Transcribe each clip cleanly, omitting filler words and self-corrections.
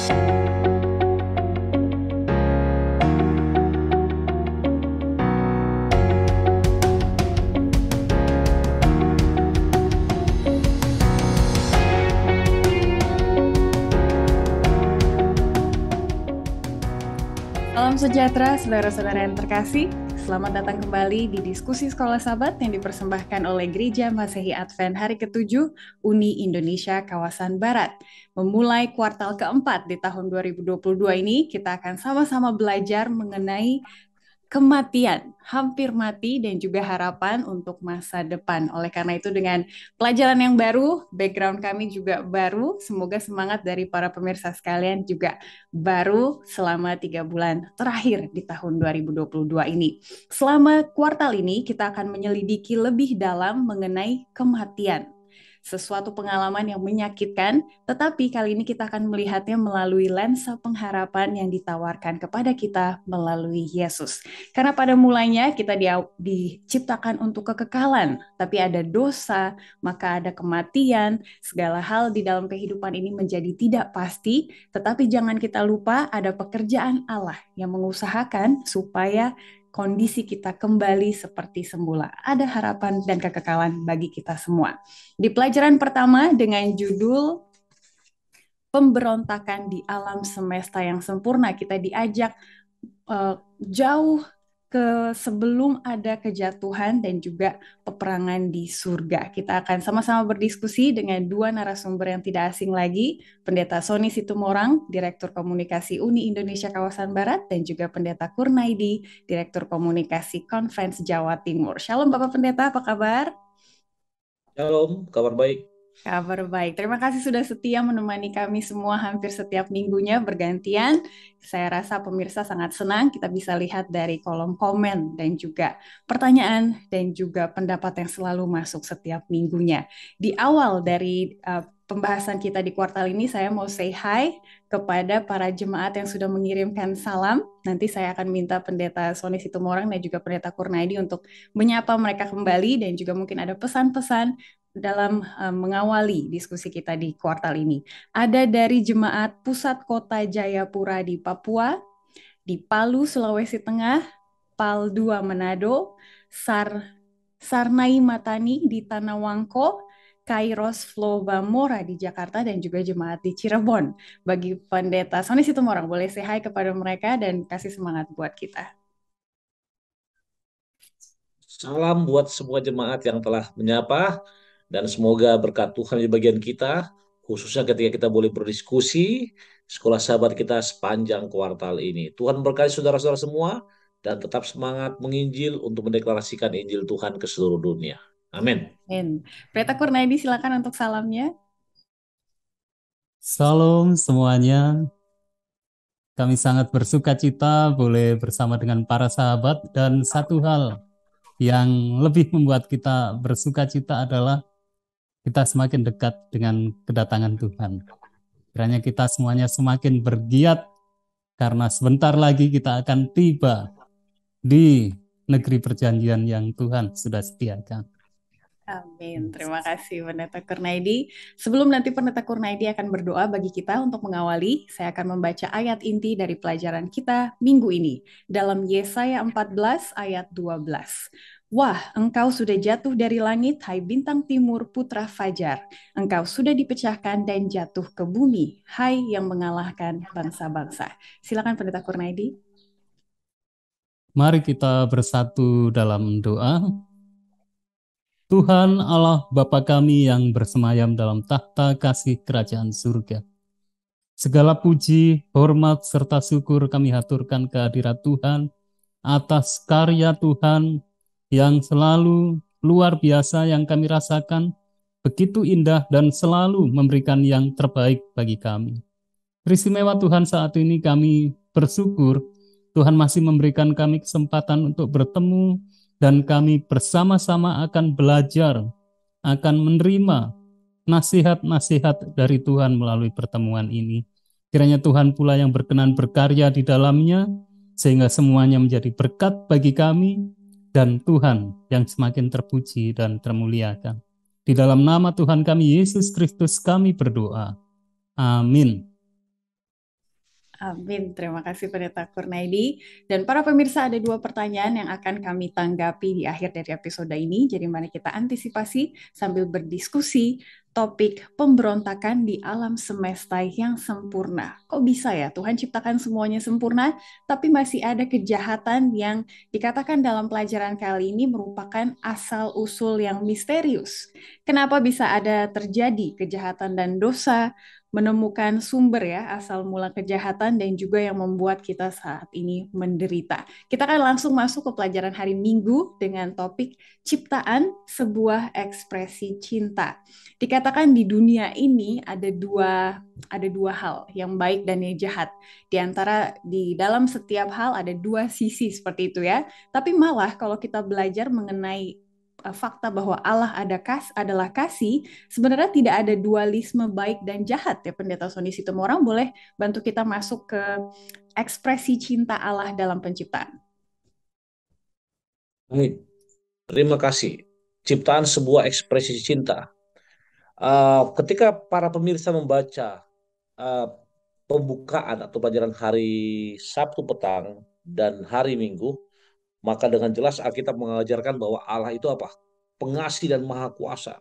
Salam sejahtera, saudara-saudara yang terkasih. Selamat datang kembali di diskusi Sekolah Sabat yang dipersembahkan oleh Gereja Masehi Advent Hari ke-7 Uni Indonesia Kawasan Barat. Memulai kuartal keempat di tahun 2022 ini, kita akan sama-sama belajar mengenai kematian, hampir mati, dan juga harapan untuk masa depan. Oleh karena itu, dengan pelajaran yang baru, background kami juga baru. Semoga semangat dari para pemirsa sekalian juga baru selama 3 bulan terakhir di tahun 2022 ini. Selama kuartal ini, kita akan menyelidiki lebih dalam mengenai kematian. Sesuatu pengalaman yang menyakitkan, tetapi kali ini kita akan melihatnya melalui lensa pengharapan yang ditawarkan kepada kita melalui Yesus. Karena pada mulanya kita diciptakan untuk kekekalan, tapi ada dosa, maka ada kematian, segala hal di dalam kehidupan ini menjadi tidak pasti, tetapi jangan kita lupa ada pekerjaan Allah yang mengusahakan supaya kondisi kita kembali seperti semula. Ada harapan dan kekekalan bagi kita semua. Di pelajaran pertama dengan judul Pemberontakan di Alam Semesta yang Sempurna, kita diajak jauh ke sebelum ada kejatuhan dan juga peperangan di surga. Kita akan sama-sama berdiskusi dengan dua narasumber yang tidak asing lagi, Pendeta Sony Situmorang, Direktur Komunikasi Uni Indonesia Kawasan Barat, dan juga Pendeta Kurnaidi, Direktur Komunikasi Conference Jawa Timur. Shalom Bapak Pendeta, apa kabar? Shalom, kabar baik. Kabar baik. Terima kasih sudah setia menemani kami semua hampir setiap minggunya bergantian. Saya rasa pemirsa sangat senang kita bisa lihat dari kolom komen dan juga pertanyaan dan juga pendapat yang selalu masuk setiap minggunya. Di awal dari pembahasan kita di kuartal ini, saya mau say hi kepada para jemaat yang sudah mengirimkan salam. Nanti saya akan minta Pendeta Sony Situmorang dan juga Pendeta Kurnaidi untuk menyapa mereka kembali dan juga mungkin ada pesan-pesan dalam mengawali diskusi kita di kuartal ini. Ada dari Jemaat Pusat Kota Jayapura di Papua, di Palu, Sulawesi Tengah, PAL 2 Manado, Sarnai Matani di Tanawangko, Kairos Flow Bamora di Jakarta, dan juga jemaat di Cirebon. Bagi Pendeta Sony Situmorang, boleh say hi kepada mereka dan kasih semangat buat kita. Salam buat semua jemaat yang telah menyapa dan semoga berkat Tuhan di bagian kita, khususnya ketika kita boleh berdiskusi sekolah sahabat kita sepanjang kuartal ini. Tuhan berkati saudara-saudara semua dan tetap semangat menginjil untuk mendeklarasikan Injil Tuhan ke seluruh dunia. Amin. Pendeta Kurnaidi, silakan untuk salamnya. Salam semuanya. Kami sangat bersuka cita boleh bersama dengan para sahabat, dan satu hal yang lebih membuat kita bersuka cita adalah kita semakin dekat dengan kedatangan Tuhan. Kiranya kita semuanya semakin bergiat karena sebentar lagi kita akan tiba di negeri perjanjian yang Tuhan sudah sediakan. Amin. Terima kasih Pendeta Kurnaidi. Sebelum nanti Pendeta Kurnaidi akan berdoa bagi kita untuk mengawali, saya akan membaca ayat inti dari pelajaran kita minggu ini dalam Yesaya 14 ayat 12. Wah, engkau sudah jatuh dari langit, hai bintang timur putra fajar. Engkau sudah dipecahkan dan jatuh ke bumi, hai yang mengalahkan bangsa-bangsa. Silakan Pendeta Kurnaidi. Mari kita bersatu dalam doa. Tuhan Allah Bapa kami yang bersemayam dalam tahta kasih kerajaan surga. Segala puji, hormat, serta syukur kami haturkan kehadirat Tuhan atas karya Tuhan yang selalu luar biasa yang kami rasakan, begitu indah dan selalu memberikan yang terbaik bagi kami. Beristimewa Tuhan, saat ini kami bersyukur Tuhan masih memberikan kami kesempatan untuk bertemu, dan kami bersama-sama akan belajar, akan menerima nasihat-nasihat dari Tuhan melalui pertemuan ini. Kiranya Tuhan pula yang berkenan berkarya di dalamnya, sehingga semuanya menjadi berkat bagi kami, dan Tuhan yang semakin terpuji dan termuliakan. Di dalam nama Tuhan kami Yesus Kristus kami berdoa. Amin. Amin. Terima kasih Pendeta Kurnaidi. Dan para pemirsa, ada dua pertanyaan yang akan kami tanggapi di akhir dari episode ini. Jadi mari kita antisipasi sambil berdiskusi topik pemberontakan di alam semesta yang sempurna. Kok bisa ya Tuhan ciptakan semuanya sempurna, tapi masih ada kejahatan yang dikatakan dalam pelajaran kali ini merupakan asal-usul yang misterius. Kenapa bisa ada terjadi kejahatan dan dosa, menemukan sumber ya asal mula kejahatan dan juga yang membuat kita saat ini menderita. Kita akan langsung masuk ke pelajaran hari Minggu dengan topik ciptaan sebuah ekspresi cinta. Dikatakan di dunia ini ada dua hal, yang baik dan yang jahat. Di antara di dalam setiap hal ada dua sisi seperti itu ya. Tapi malah kalau kita belajar mengenai fakta bahwa Allah adalah kasih, sebenarnya tidak ada dualisme baik dan jahat ya Pendeta Sony Situmorang. Boleh bantu kita masuk ke ekspresi cinta Allah dalam penciptaan. Baik, terima kasih. Ciptaan sebuah ekspresi cinta. Ketika para pemirsa membaca uh, pembukaan atau pelajaran hari Sabtu petang dan hari Minggu, maka dengan jelas Alkitab mengajarkan bahwa Allah itu apa? Pengasih dan maha kuasa.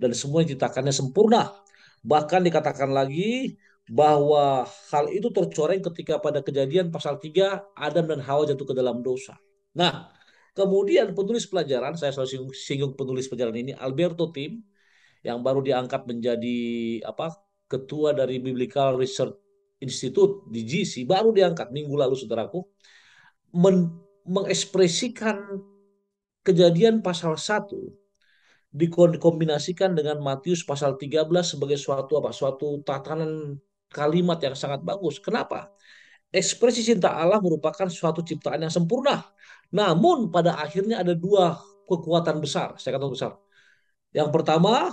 Dan semua yang diciptakannya sempurna. Bahkan dikatakan lagi bahwa hal itu tercoreng ketika pada Kejadian pasal 3 Adam dan Hawa jatuh ke dalam dosa. Nah, kemudian penulis pelajaran, saya selalu singgung penulis pelajaran ini, Alberto Tim, yang baru diangkat menjadi ketua dari Biblical Research Institute di GC, baru diangkat minggu lalu saudaraku, mengekspresikan Kejadian pasal 1 dikombinasikan dengan Matius pasal 13 sebagai suatu tatanan kalimat yang sangat bagus. Kenapa? Ekspresi cinta Allah merupakan suatu ciptaan yang sempurna. Namun pada akhirnya ada dua kekuatan besar, saya katakan besar. Yang pertama,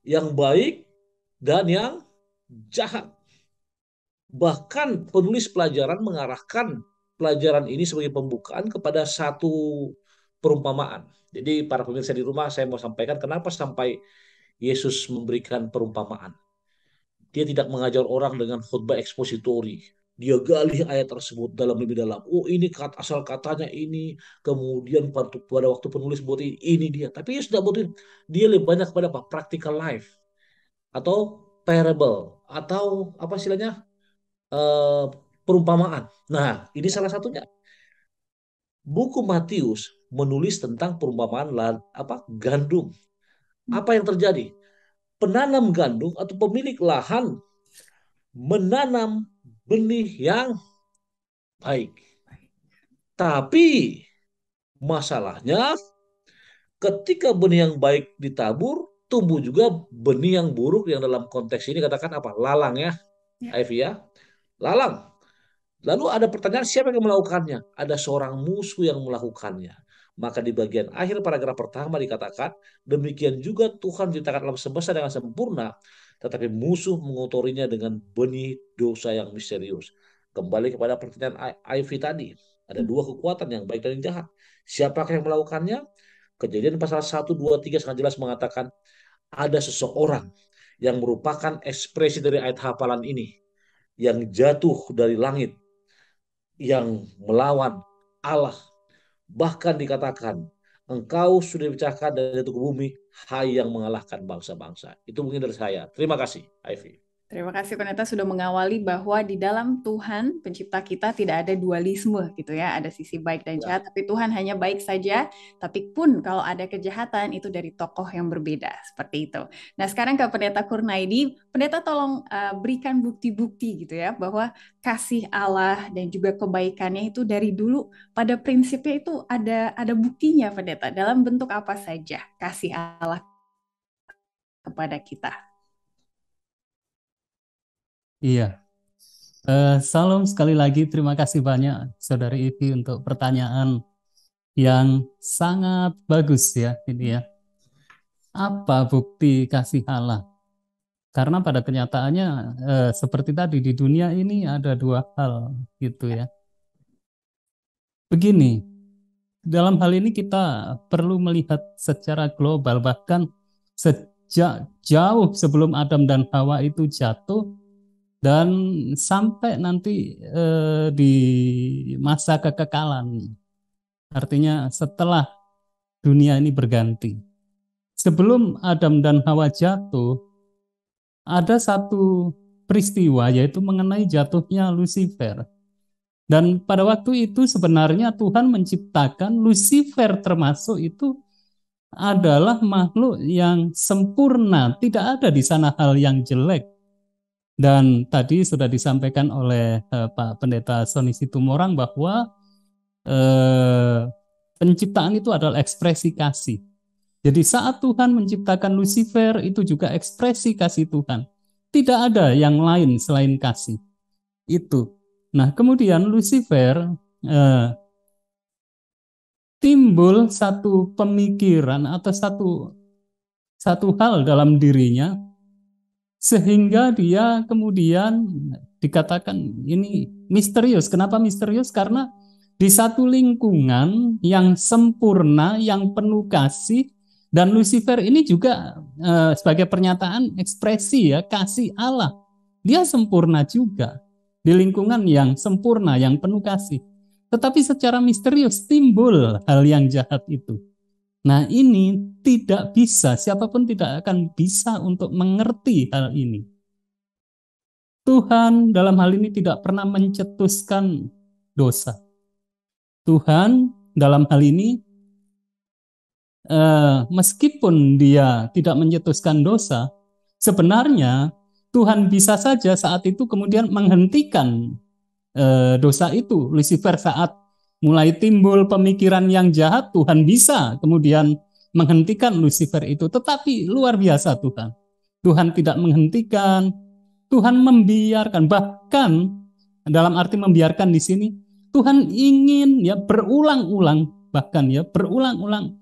yang baik dan yang jahat. Bahkan penulis pelajaran mengarahkan pelajaran ini sebagai pembukaan kepada satu perumpamaan. Jadi para pemirsa di rumah, saya mau sampaikan kenapa sampai Yesus memberikan perumpamaan. Dia tidak mengajar orang dengan khotbah ekspositori. Dia gali ayat tersebut lebih dalam. Oh, ini asal katanya ini. Kemudian pada waktu penulis buat ini dia. Tapi Yesus tidak buatin. Dia lebih banyak pada apa? Practical life atau parable atau apa istilahnya, eh, perumpamaan. Nah, ini salah satunya. Buku Matius menulis tentang perumpamaan gandum. Apa yang terjadi? Penanam gandum atau pemilik lahan menanam benih yang baik. Tapi masalahnya ketika benih yang baik ditabur, tumbuh juga benih yang buruk yang dalam konteks ini katakan apa? Lalang ya, Ivy ya. Lalang. Lalu ada pertanyaan, siapa yang melakukannya? Ada seorang musuh yang melakukannya. Maka di bagian akhir paragraf pertama dikatakan, demikian juga Tuhan menciptakan alam semesta dengan sempurna, tetapi musuh mengotorinya dengan benih dosa yang misterius. Kembali kepada pertanyaan Ivy tadi, ada dua kekuatan yang baik dan yang jahat. Siapakah yang melakukannya? Kejadian pasal 1, 2, 3 sangat jelas mengatakan, ada seseorang yang merupakan ekspresi dari ayat hafalan ini, yang jatuh dari langit, yang melawan Allah. Bahkan dikatakan, engkau sudah dipecahkan dari ke bumi, hai yang mengalahkan bangsa-bangsa. Itu mungkin dari saya. Terima kasih, Ivy. Terima kasih Pendeta sudah mengawali bahwa di dalam Tuhan pencipta kita tidak ada dualisme gitu ya, ada sisi baik dan jahat, tapi Tuhan hanya baik saja, tapi pun kalau ada kejahatan itu dari tokoh yang berbeda, seperti itu. Nah sekarang ke Pendeta Kurnaidi, Pendeta tolong berikan bukti-bukti gitu ya, bahwa kasih Allah dan juga kebaikannya itu dari dulu pada prinsipnya itu ada buktinya Pendeta, dalam bentuk apa saja kasih Allah kepada kita. Iya. Salam sekali lagi, terima kasih banyak Saudari Ivi untuk pertanyaan yang sangat bagus ya ini ya. Apa bukti kasih Allah? Karena pada kenyataannya seperti tadi di dunia ini ada dua hal gitu ya. Begini, dalam hal ini kita perlu melihat secara global, bahkan sejak jauh sebelum Adam dan Hawa itu jatuh, dan sampai nanti di masa kekekalan. Artinya setelah dunia ini berganti. Sebelum Adam dan Hawa jatuh, ada satu peristiwa yaitu mengenai jatuhnya Lucifer. Dan pada waktu itu sebenarnya Tuhan menciptakan Lucifer termasuk itu adalah makhluk yang sempurna, tidak ada di sana hal yang jelek. Dan tadi sudah disampaikan oleh Pak Pendeta Sony Situmorang bahwa penciptaan itu adalah ekspresi kasih. Jadi saat Tuhan menciptakan Lucifer itu juga ekspresi kasih Tuhan. Tidak ada yang lain selain kasih. Itu. Nah, kemudian Lucifer timbul satu pemikiran atau satu hal dalam dirinya sehingga dia kemudian dikatakan ini misterius. Kenapa misterius? Karena di satu lingkungan yang sempurna, yang penuh kasih, dan Lucifer ini juga sebagai pernyataan ekspresi ya kasih Allah. Dia sempurna juga di lingkungan yang sempurna, yang penuh kasih. Tetapi secara misterius timbul hal yang jahat itu. Nah, ini tidak bisa, siapapun tidak akan bisa untuk mengerti hal ini. Tuhan dalam hal ini tidak pernah mencetuskan dosa. Tuhan dalam hal ini meskipun dia tidak mencetuskan dosa, sebenarnya Tuhan bisa saja saat itu kemudian menghentikan dosa itu. Lucifer saat mulai timbul pemikiran yang jahat, Tuhan bisa kemudian menghentikan Lucifer itu. Tetapi luar biasa Tuhan. Tuhan tidak menghentikan, Tuhan membiarkan. Bahkan dalam arti membiarkan di sini, Tuhan ingin ya berulang-ulang, bahkan ya berulang-ulang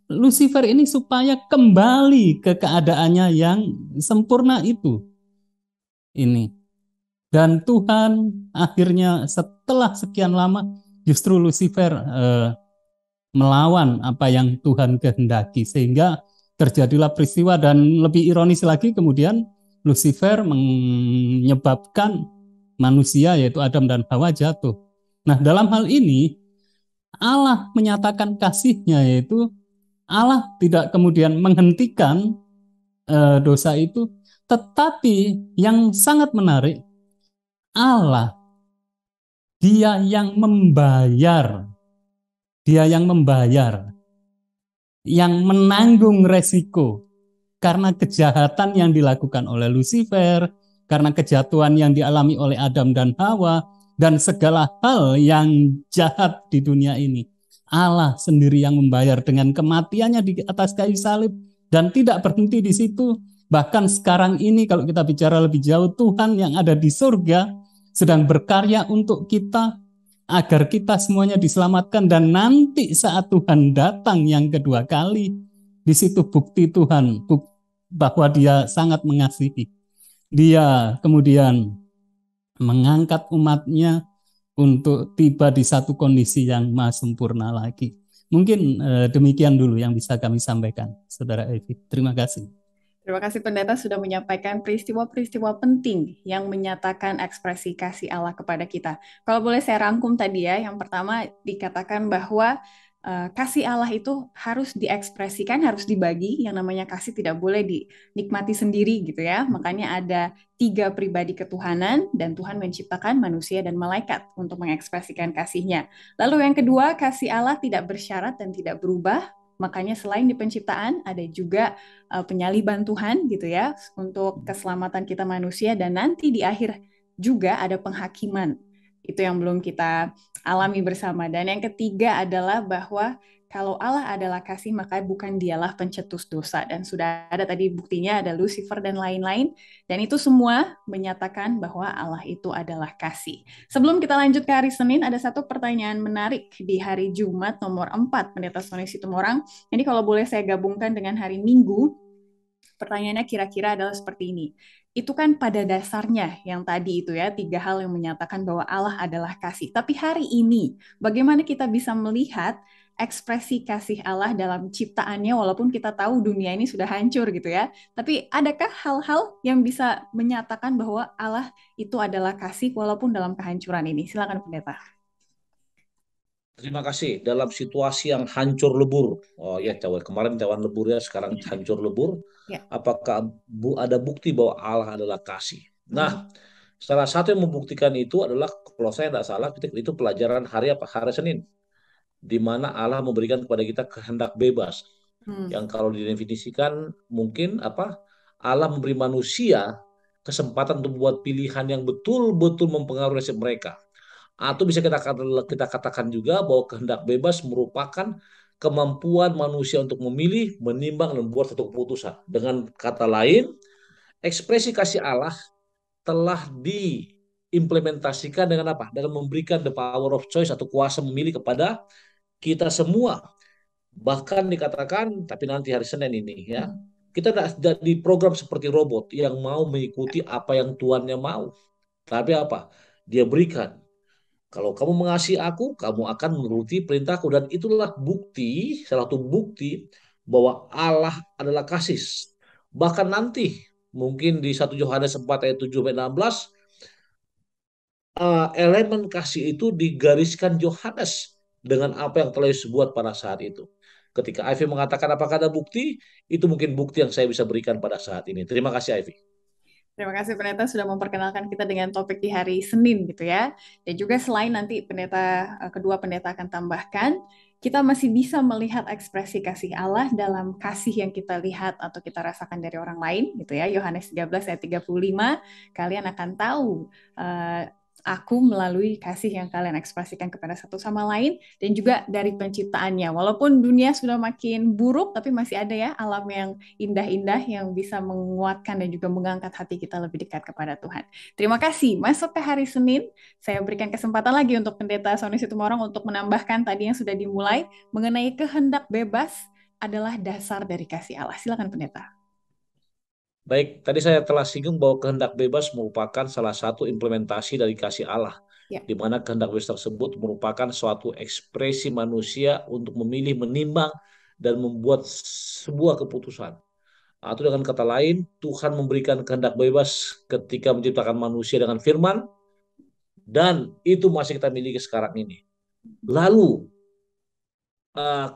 Lucifer ini supaya kembali ke keadaannya yang sempurna itu. Ini. Dan Tuhan akhirnya setelah sekian lama justru Lucifer melawan apa yang Tuhan kehendaki sehingga terjadilah peristiwa dan lebih ironis lagi kemudian Lucifer menyebabkan manusia yaitu Adam dan Hawa jatuh. Nah, dalam hal ini Allah menyatakan kasih-Nya yaitu Allah tidak kemudian menghentikan dosa itu, tetapi yang sangat menarik Allah Dia yang membayar, yang menanggung resiko karena kejahatan yang dilakukan oleh Lucifer, karena kejatuhan yang dialami oleh Adam dan Hawa, dan segala hal yang jahat di dunia ini. Allah sendiri yang membayar dengan kematiannya di atas kayu salib dan tidak berhenti di situ. Bahkan sekarang ini kalau kita bicara lebih jauh, Tuhan yang ada di surga sedang berkarya untuk kita agar kita semuanya diselamatkan dan nanti saat Tuhan datang yang kedua kali, di situ bukti Tuhan bahwa Dia sangat mengasihi. Dia kemudian mengangkat umatnya untuk tiba di satu kondisi yang maha sempurna lagi. Mungkin demikian dulu yang bisa kami sampaikan, Saudara Evi. Terima kasih. Terima kasih Pendeta sudah menyampaikan peristiwa-peristiwa penting yang menyatakan ekspresi kasih Allah kepada kita. Kalau boleh saya rangkum tadi ya, yang pertama dikatakan bahwa kasih Allah itu harus diekspresikan, harus dibagi. Yang namanya kasih tidak boleh dinikmati sendiri gitu ya. Makanya ada 3 pribadi ketuhanan dan Tuhan menciptakan manusia dan malaikat untuk mengekspresikan kasih-Nya. Lalu yang kedua, kasih Allah tidak bersyarat dan tidak berubah. Makanya selain di penciptaan ada juga penyaliban Tuhan gitu ya untuk keselamatan kita manusia dan nanti di akhir juga ada penghakiman. Itu yang belum kita alami bersama. Dan yang ketiga adalah bahwa kalau Allah adalah kasih, maka bukan dialah pencetus dosa. Dan sudah ada tadi buktinya, ada Lucifer dan lain-lain. Dan itu semua menyatakan bahwa Allah itu adalah kasih. Sebelum kita lanjut ke hari Senin, ada satu pertanyaan menarik di hari Jumat nomor 4, Pendeta Sony Situmorang. Jadi kalau boleh saya gabungkan dengan hari Minggu, pertanyaannya kira-kira adalah seperti ini. Itu kan pada dasarnya yang tadi itu ya, 3 hal yang menyatakan bahwa Allah adalah kasih. Tapi hari ini, bagaimana kita bisa melihat ekspresi kasih Allah dalam ciptaannya, walaupun kita tahu dunia ini sudah hancur gitu ya. Tapi adakah hal-hal yang bisa menyatakan bahwa Allah itu adalah kasih walaupun dalam kehancuran ini? Silakan Pendeta. Terima kasih. Dalam situasi yang hancur lebur, oh ya cawan kemarin cawan lebur ya, sekarang hancur lebur. Ya. Apakah ada bukti bahwa Allah adalah kasih? Nah, Hmm. salah satu yang membuktikan itu adalah kalau saya tidak salah itu pelajaran hari apa? Hari Senin, di mana Allah memberikan kepada kita kehendak bebas. Yang kalau didefinisikan mungkin apa? Allah memberi manusia kesempatan untuk membuat pilihan yang betul-betul mempengaruhi nasib mereka. Atau bisa kita katakan juga bahwa kehendak bebas merupakan kemampuan manusia untuk memilih, menimbang, dan membuat satu keputusan. Dengan kata lain, ekspresi kasih Allah telah diimplementasikan dengan apa? Dengan memberikan the power of choice atau kuasa memilih kepada kita semua. Bahkan dikatakan, tapi nanti hari Senin ini ya, kita tidak di program seperti robot yang mau mengikuti apa yang tuannya mau. Tapi apa? Dia berikan. Kalau kamu mengasihi aku, kamu akan menuruti perintahku. Dan itulah bukti, salah satu bukti bahwa Allah adalah kasih. Bahkan nanti, mungkin di 1 Yohanes 4 ayat 7-16, elemen kasih itu digariskan Yohanes dengan apa yang telah disebut pada saat itu. Ketika Ivy mengatakan apakah ada bukti, itu mungkin bukti yang saya bisa berikan pada saat ini. Terima kasih Ivy. Terima kasih Pendeta sudah memperkenalkan kita dengan topik di hari Senin gitu ya. Dan juga selain nanti kedua pendeta akan tambahkan, kita masih bisa melihat ekspresi kasih Allah dalam kasih yang kita lihat atau kita rasakan dari orang lain gitu ya. Yohanes 13 ayat 35, kalian akan tahu aku melalui kasih yang kalian ekspresikan kepada satu sama lain, dan juga dari penciptaannya. Walaupun dunia sudah makin buruk, tapi masih ada ya alam yang indah-indah yang bisa menguatkan dan juga mengangkat hati kita lebih dekat kepada Tuhan. Terima kasih. Masuk ke hari Senin, saya berikan kesempatan lagi untuk Pendeta Sony Situmorang untuk menambahkan tadi yang sudah dimulai mengenai kehendak bebas adalah dasar dari kasih Allah. Silakan Pendeta. Baik, tadi saya telah singgung bahwa kehendak bebas merupakan salah satu implementasi dari kasih Allah, Ya. di mana kehendak bebas tersebut merupakan suatu ekspresi manusia untuk memilih, menimbang, dan membuat sebuah keputusan. Atau dengan kata lain, Tuhan memberikan kehendak bebas ketika menciptakan manusia dengan firman, dan itu masih kita miliki sekarang ini. Lalu,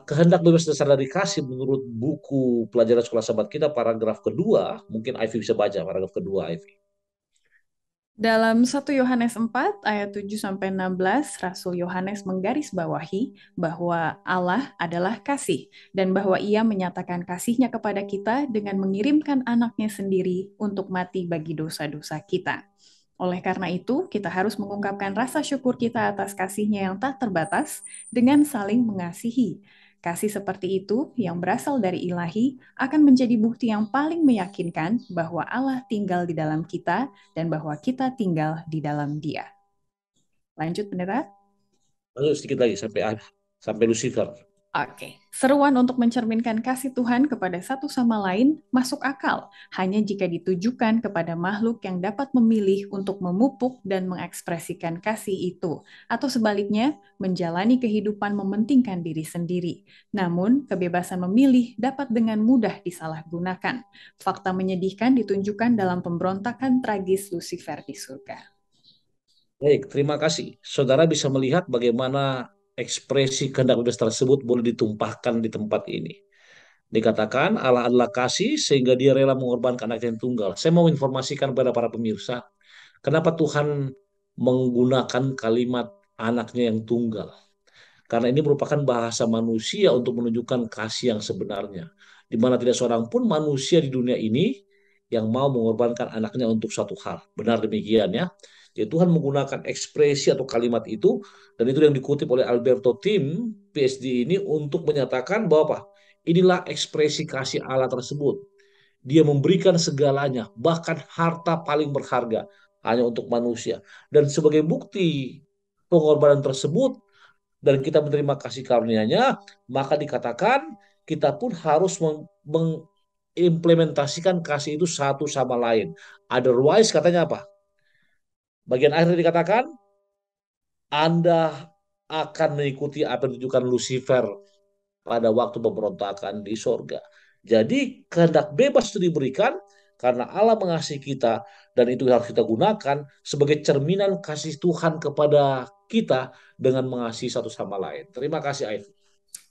kehendak bebas dasar dari kasih menurut buku pelajaran sekolah sahabat kita paragraf kedua, mungkin Ivy bisa baca paragraf kedua Ivy. Dalam 1 Yohanes 4 ayat 7-16, Rasul Yohanes menggarisbawahi bahwa Allah adalah kasih dan bahwa Ia menyatakan kasihnya kepada kita dengan mengirimkan anaknya sendiri untuk mati bagi dosa-dosa kita. Oleh karena itu, kita harus mengungkapkan rasa syukur kita atas kasihnya yang tak terbatas dengan saling mengasihi. Kasih seperti itu yang berasal dari ilahi akan menjadi bukti yang paling meyakinkan bahwa Allah tinggal di dalam kita dan bahwa kita tinggal di dalam Dia. Lanjut, Pendeta. Lalu sedikit lagi sampai Lucifer. Oke, seruan untuk mencerminkan kasih Tuhan kepada satu sama lain masuk akal hanya jika ditujukan kepada makhluk yang dapat memilih untuk memupuk dan mengekspresikan kasih itu, atau sebaliknya, menjalani kehidupan mementingkan diri sendiri. Namun, kebebasan memilih dapat dengan mudah disalahgunakan. Fakta menyedihkan ditunjukkan dalam pemberontakan tragis Lucifer di surga. Baik, terima kasih. Saudara bisa melihat bagaimana ekspresi kehendak bebas tersebut boleh ditumpahkan di tempat ini. Dikatakan Allah adalah kasih sehingga dia rela mengorbankan anaknya yang tunggal. Saya mau informasikan kepada para pemirsa, kenapa Tuhan menggunakan kalimat anaknya yang tunggal. Karena ini merupakan bahasa manusia untuk menunjukkan kasih yang sebenarnya. Di mana tidak seorang pun manusia di dunia ini yang mau mengorbankan anaknya untuk satu hal. Benar demikian ya. Jadi Tuhan menggunakan ekspresi atau kalimat itu, dan itu yang dikutip oleh Alberto Tim, PhD ini, untuk menyatakan bahwa apa? Inilah ekspresi kasih Allah tersebut. Dia memberikan segalanya, bahkan harta paling berharga, hanya untuk manusia. Dan sebagai bukti pengorbanan tersebut, dan kita menerima kasih karunia-Nya, maka dikatakan kita pun harus mengimplementasikan kasih itu satu sama lain. Otherwise katanya apa? Bagian akhir dikatakan, Anda akan mengikuti apa yang ditunjukkan Lucifer pada waktu pemberontakan di sorga. Jadi kehendak bebas itu diberikan karena Allah mengasihi kita, dan itu harus kita gunakan sebagai cerminan kasih Tuhan kepada kita dengan mengasihi satu sama lain. Terima kasih, Aiful.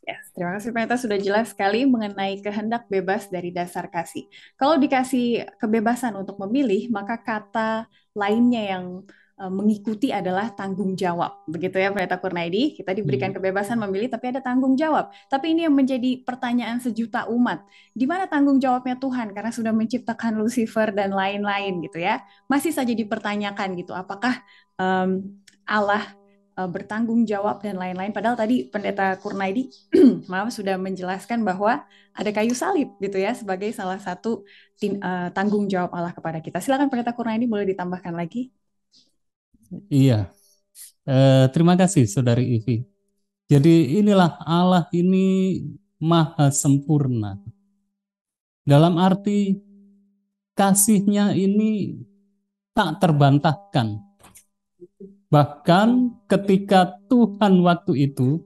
Ya, terima kasih Pendeta sudah jelas sekali mengenai kehendak bebas dari dasar kasih. Kalau dikasih kebebasan untuk memilih, maka kata lainnya yang mengikuti adalah tanggung jawab. Begitu ya Pendeta Kurnaidi, kita diberikan kebebasan memilih tapi ada tanggung jawab. Tapi ini yang menjadi pertanyaan sejuta umat. Di mana tanggung jawabnya Tuhan karena sudah menciptakan Lucifer dan lain-lain gitu ya. Masih saja dipertanyakan gitu, apakah Allah bertanggung jawab dan lain-lain. Padahal tadi Pendeta Kurnaidi maaf sudah menjelaskan bahwa ada kayu salib gitu ya sebagai salah satu tanggung jawab Allah kepada kita. Silakan Pendeta Kurnaidi, boleh ditambahkan lagi? Iya, terima kasih Saudari Ivi. Jadi inilah Allah ini maha sempurna. Dalam arti kasih-Nya ini tak terbantahkan. Bahkan ketika Tuhan waktu itu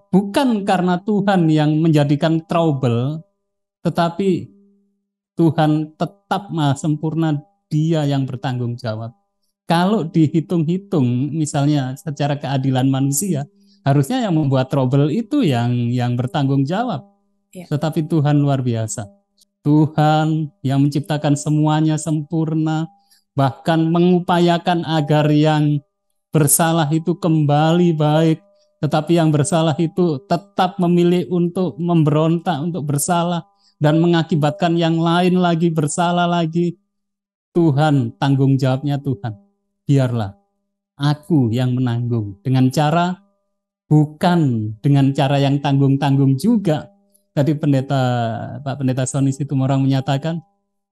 bukan karena Tuhan yang menjadikan trouble, tetapi Tuhan tetap maha sempurna, Dia yang bertanggung jawab. Kalau dihitung-hitung misalnya secara keadilan manusia, harusnya yang membuat trouble itu yang bertanggung jawab. Ya. Tetapi Tuhan luar biasa. Tuhan yang menciptakan semuanya sempurna, bahkan mengupayakan agar yang bersalah itu kembali baik, tetapi yang bersalah itu tetap memilih untuk memberontak, untuk bersalah, dan mengakibatkan yang lain lagi bersalah lagi. Tuhan, tanggung jawabnya Tuhan. Biarlah aku yang menanggung dengan cara, bukan dengan cara yang tanggung-tanggung juga. Tadi Pak Pendeta Sony Situmorang menyatakan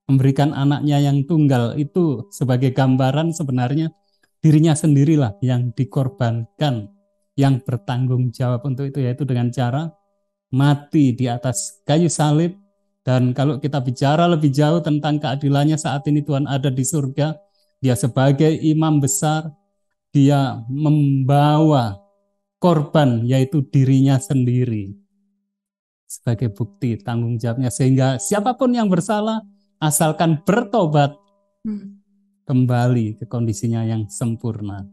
memberikan anaknya yang tunggal itu sebagai gambaran sebenarnya dirinya sendirilah yang dikorbankan, yang bertanggung jawab untuk itu, yaitu dengan cara mati di atas kayu salib. Dan kalau kita bicara lebih jauh tentang keadilannya, saat ini Tuhan ada di surga, Dia sebagai imam besar, Dia membawa korban yaitu dirinya sendiri sebagai bukti tanggung jawabnya, sehingga siapapun yang bersalah asalkan bertobat kembali ke kondisinya yang sempurna.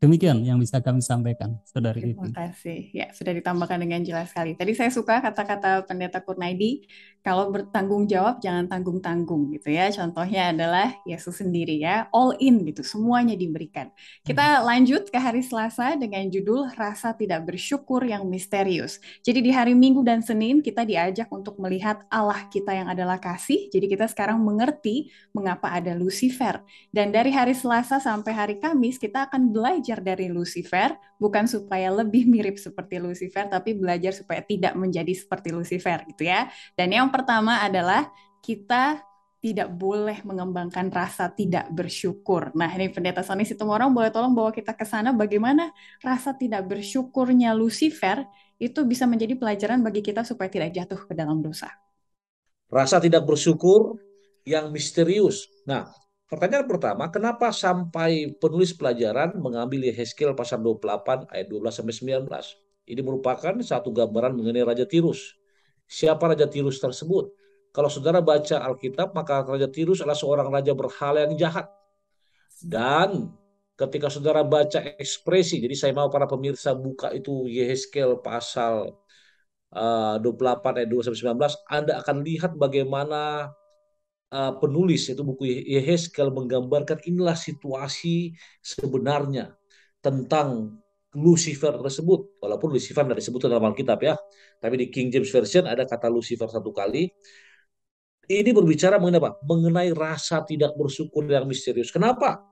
Demikian yang bisa kami sampaikan, Saudari Ivi. Terima kasih. Ya, sudah ditambahkan dengan jelas sekali. Tadi saya suka kata-kata Pendeta Kurnaidi, kalau bertanggung jawab jangan tanggung-tanggung gitu ya. Contohnya adalah Yesus sendiri ya, all in gitu, semuanya diberikan. Kita lanjut ke hari Selasa dengan judul Rasa Tidak Bersyukur yang Misterius. Jadi di hari Minggu dan Senin kita diajak untuk melihat Allah kita yang adalah kasih. Jadi kita sekarang mengerti mengapa ada Lucifer. Dan dari hari Selasa sampai hari Kamis kita akan belajar dari Lucifer, bukan supaya lebih mirip seperti Lucifer, tapi belajar supaya tidak menjadi seperti Lucifer gitu ya. Dan yang pertama adalah kita tidak boleh mengembangkan rasa tidak bersyukur. Nah, ini Pendeta Sony Situmorang boleh tolong bawa kita ke sana bagaimana rasa tidak bersyukurnya Lucifer itu bisa menjadi pelajaran bagi kita supaya tidak jatuh ke dalam dosa. Rasa tidak bersyukur yang misterius. Nah, pertanyaan pertama, kenapa sampai penulis pelajaran mengambil Yehezkiel pasal 28 ayat 12-19? Ini merupakan satu gambaran mengenai Raja Tirus. Siapa Raja Tirus tersebut? Kalau saudara baca Alkitab, maka Raja Tirus adalah seorang raja berhala yang jahat. Dan ketika saudara baca ekspresi, jadi saya mau para pemirsa buka itu Yehezkiel pasal 28 ayat 2-19, Anda akan lihat bagaimana penulis itu buku Yehezkiel menggambarkan inilah situasi sebenarnya tentang Lucifer tersebut. Walaupun Lucifer tidak disebut dalam Alkitab ya, tapi di King James Version ada kata Lucifer satu kali. Ini berbicara mengenai apa? Mengenai rasa tidak bersyukur yang misterius. Kenapa?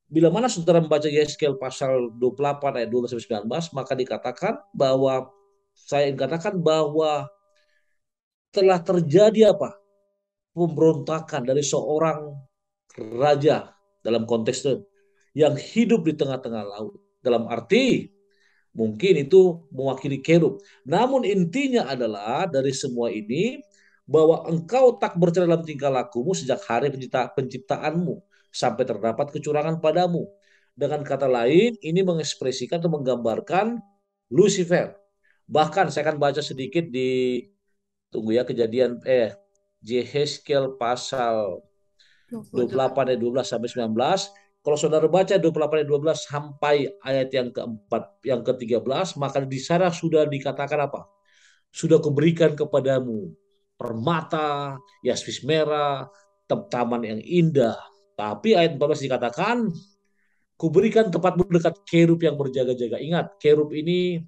Bila mana saudara membaca Yehezkiel pasal 28 ayat 12-19, maka dikatakan bahwa telah terjadi apa? Pemberontakan dari seorang raja dalam konteks itu yang hidup di tengah-tengah laut. Dalam arti mungkin itu mewakili kerub. Namun intinya adalah dari semua ini bahwa engkau tak bercela dalam tingkah lakumu sejak hari penciptaanmu sampai terdapat kecurangan padamu. Dengan kata lain, ini mengekspresikan atau menggambarkan Lucifer. Bahkan saya akan baca sedikit di, tunggu ya, kejadian Yehezkiel pasal 28 ayat 12 sampai 19. Kalau saudara baca 28 ayat 12 sampai ayat yang keempat, yang ke-13, maka di sana sudah dikatakan apa? Sudah kuberikan kepadamu permata, yasmis merah, taman yang indah. Tapi ayat 14 dikatakan, kuberikan tempatmu dekat kerub yang berjaga-jaga. Ingat, kerub ini,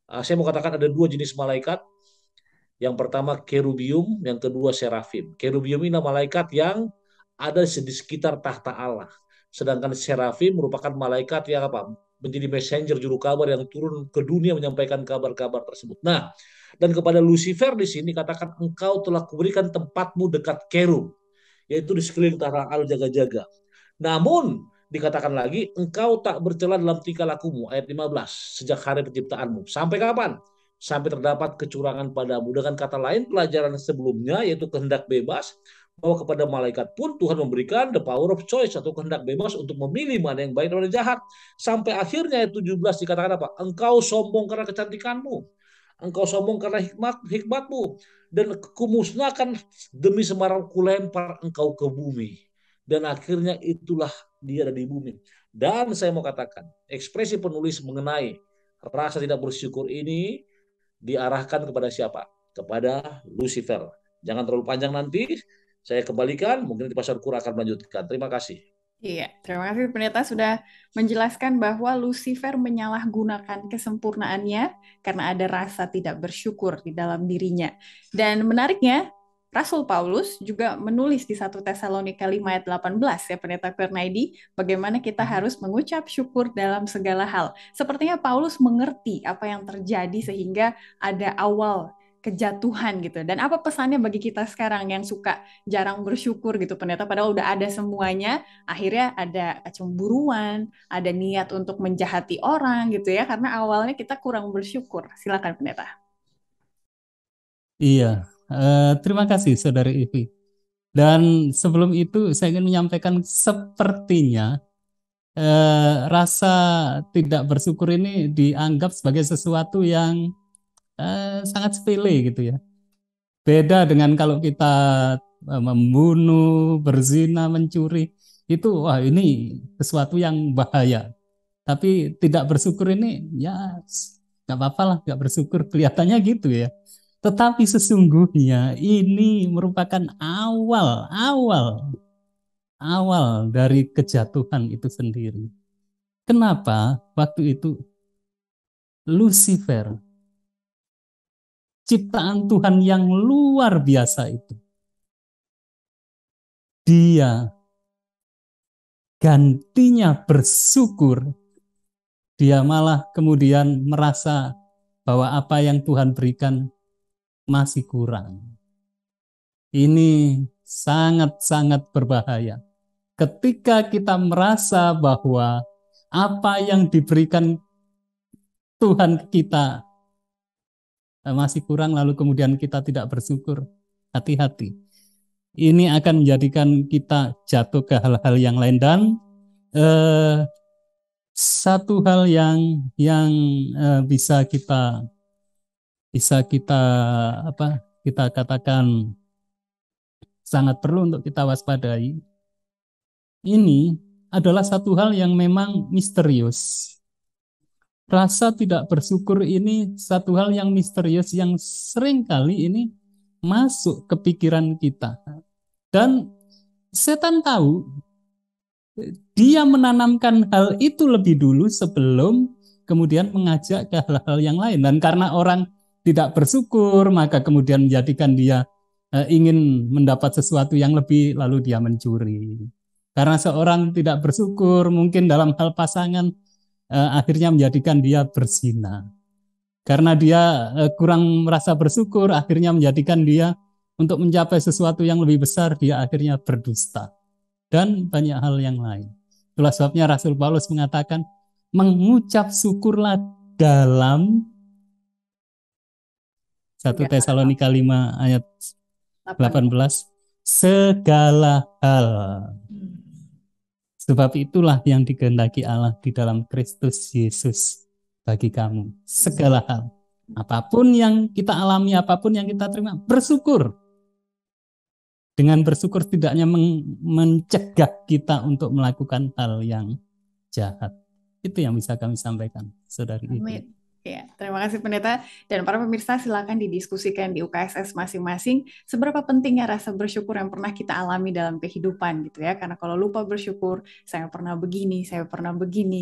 saya mau katakan ada dua jenis malaikat. Yang pertama kerubium, yang kedua serafim. Kerubium ini malaikat yang ada di sekitar tahta Allah. Sedangkan serafim merupakan malaikat yang apa? Menjadi messenger juru kabar yang turun ke dunia menyampaikan kabar-kabar tersebut. Nah, dan kepada Lucifer di sini katakan engkau telah kuberikan tempatmu dekat kerub, yaitu di sekeliling tahta Allah jaga-jaga. Namun dikatakan lagi engkau tak bercela dalam tingkah lakumu, ayat 15, sejak hari penciptaanmu. Sampai kapan? Sampai terdapat kecurangan padamu. Dengan kata lain, pelajaran sebelumnya yaitu kehendak bebas, bahwa kepada malaikat pun Tuhan memberikan the power of choice atau kehendak bebas untuk memilih mana yang baik dan mana yang jahat. Sampai akhirnya ayat 17 dikatakan apa? Engkau sombong karena kecantikanmu. Engkau sombong karena hikmatmu. Dan kumusnahkan demi sembarang kulempar engkau ke bumi. Dan akhirnya itulah dia ada di bumi. Dan saya mau katakan, ekspresi penulis mengenai rasa tidak bersyukur ini diarahkan kepada siapa? Kepada Lucifer. Jangan terlalu panjang nanti, saya kembalikan, mungkin di Pastor Kura akan melanjutkan. Terima kasih. Iya, terima kasih pendeta sudah menjelaskan bahwa Lucifer menyalahgunakan kesempurnaannya karena ada rasa tidak bersyukur di dalam dirinya. Dan menariknya, Rasul Paulus juga menulis di 1 Tesalonika 5 ayat 18 ya pendeta Kurnaidi, bagaimana kita harus mengucap syukur dalam segala hal. Sepertinya Paulus mengerti apa yang terjadi sehingga ada awal kejatuhan gitu. Dan apa pesannya bagi kita sekarang yang suka jarang bersyukur gitu pendeta, padahal udah ada semuanya, akhirnya ada kecemburuan, ada niat untuk menjahati orang gitu ya, karena awalnya kita kurang bersyukur. Silakan pendeta. Iya, terima kasih Saudari Ivi. Dan sebelum itu saya ingin menyampaikan sepertinya rasa tidak bersyukur ini dianggap sebagai sesuatu yang sangat sepele gitu ya. Beda dengan kalau kita membunuh, berzina, mencuri, itu wah ini sesuatu yang bahaya. Tapi tidak bersyukur ini ya nggak apa-apa lah, nggak bersyukur kelihatannya gitu ya. Tetapi sesungguhnya ini merupakan awal dari kejatuhan itu sendiri. Kenapa waktu itu Lucifer, ciptaan Tuhan yang luar biasa itu, dia gantinya bersyukur, dia malah kemudian merasa bahwa apa yang Tuhan berikan masih kurang. Ini sangat-sangat berbahaya. Ketika kita merasa bahwa apa yang diberikan Tuhan ke kita masih kurang, lalu kemudian kita tidak bersyukur, hati-hati. Ini akan menjadikan kita jatuh ke hal-hal yang lain. Dan satu hal yang bisa kita kita katakan sangat perlu untuk kita waspadai. Ini adalah satu hal yang memang misterius. Rasa tidak bersyukur ini satu hal yang misterius yang seringkali ini masuk ke pikiran kita. Dan setan tahu, dia menanamkan hal itu lebih dulu sebelum kemudian mengajak ke hal-hal yang lain. Dan karena orang tidak bersyukur, maka kemudian menjadikan dia ingin mendapat sesuatu yang lebih, lalu dia mencuri. Karena seorang tidak bersyukur, mungkin dalam hal pasangan, akhirnya menjadikan dia berzina. Karena dia kurang merasa bersyukur, akhirnya menjadikan dia untuk mencapai sesuatu yang lebih besar, dia akhirnya berdusta. Dan banyak hal yang lain. Itulah sebabnya Rasul Paulus mengatakan, mengucap syukurlah dalam 1 Tesalonika 5 ayat 18, segala hal. Sebab itulah yang dikehendaki Allah di dalam Kristus Yesus bagi kamu. Segala hal. Apapun yang kita alami, apapun yang kita terima, bersyukur. Dengan bersyukur setidaknya mencegah kita untuk melakukan hal yang jahat. Itu yang bisa kami sampaikan, Saudari Ivi. Amin. Ya, terima kasih Pendeta. Dan para pemirsa silakan didiskusikan di UKSS masing-masing seberapa pentingnya rasa bersyukur yang pernah kita alami dalam kehidupan gitu ya. Karena kalau lupa bersyukur, saya pernah begini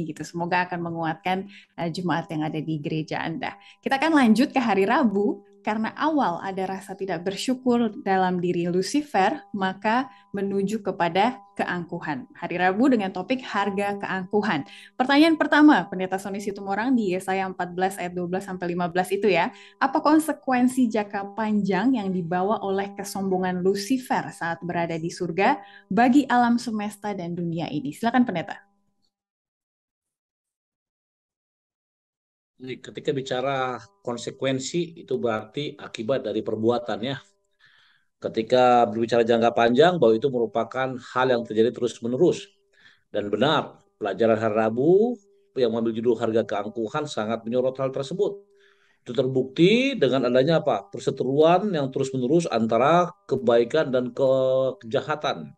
gitu. Semoga akan menguatkan jemaat yang ada di gereja Anda. Kita akan lanjut ke hari Rabu. Karena awal ada rasa tidak bersyukur dalam diri Lucifer, maka menuju kepada keangkuhan. Hari Rabu dengan topik harga keangkuhan. Pertanyaan pertama, Pendeta Sony Situmorang di Yesaya 14 ayat 12-15 itu ya. Apa konsekuensi jangka panjang yang dibawa oleh kesombongan Lucifer saat berada di surga bagi alam semesta dan dunia ini? Silakan Pendeta. Ketika bicara konsekuensi itu berarti akibat dari perbuatannya. Ketika berbicara jangka panjang bahwa itu merupakan hal yang terjadi terus-menerus. Dan benar, pelajaran hari Rabu yang mengambil judul harga keangkuhan sangat menyorot hal tersebut. Itu terbukti dengan adanya apa? Perseteruan yang terus-menerus antara kebaikan dan kejahatan.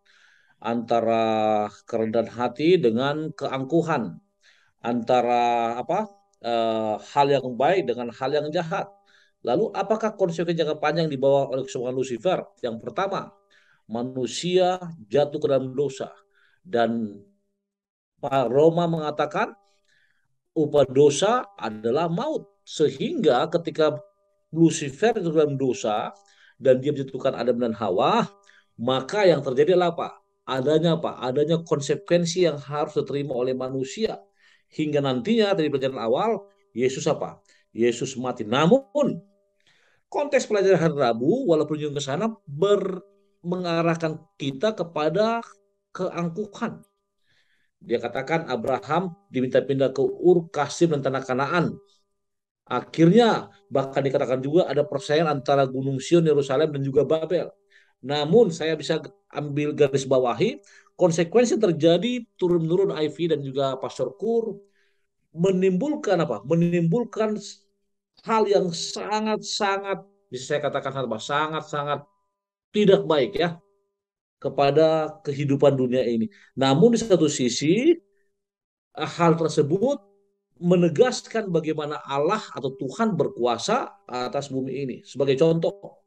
Antara kerendahan hati dengan keangkuhan. Antara hal yang baik dengan hal yang jahat. Lalu apakah konsekuensi jangka panjang dibawa oleh kesombongan Lucifer? Yang pertama, manusia jatuh ke dalam dosa. Dan Pak Roma mengatakan upah dosa adalah maut. Sehingga ketika Lucifer itu dalam dosa dan dia menjatuhkan Adam dan Hawa, maka yang terjadi adalah apa? Adanya konsekuensi yang harus diterima oleh manusia. Hingga nantinya dari pelajaran awal, Yesus apa? Yesus mati. Namun konteks pelajaran hari Rabu, walaupun juga ke sana, mengarahkan kita kepada keangkuhan. Dia katakan Abraham diminta pindah ke Ur Kasdim dan tanah Kanaan. Akhirnya bahkan dikatakan juga ada persaingan antara Gunung Sion, Yerusalem dan juga Babel. Namun saya bisa ambil garis bawahi konsekuensi terjadi turun-menurun Ivy dan juga Pastor Kur menimbulkan apa? Menimbulkan hal yang sangat-sangat bisa saya katakan sangat-sangat tidak baik ya kepada kehidupan dunia ini. Namun di satu sisi hal tersebut menegaskan bagaimana Allah atau Tuhan berkuasa atas bumi ini. Sebagai contoh,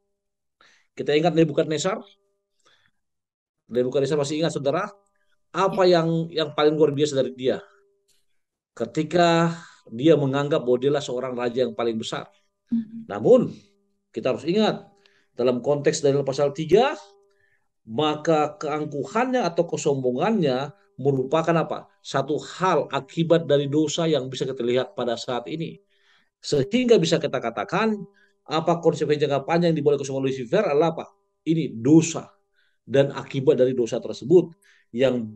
kita ingat Nebukadnezar. Nebukadnezar masih ingat saudara? Apa yang paling luar biasa dari dia? Ketika dia menganggap bahwa dia seorang raja yang paling besar. Namun, kita harus ingat, dalam konteks Daniel pasal 3, maka keangkuhannya atau kesombongannya merupakan apa? Satu hal akibat dari dosa yang bisa kita lihat pada saat ini. Sehingga bisa kita katakan, apa konsekuensi jangka panjang yang dibawa kesombongan Lucifer adalah apa? Ini dosa. Dan akibat dari dosa tersebut yang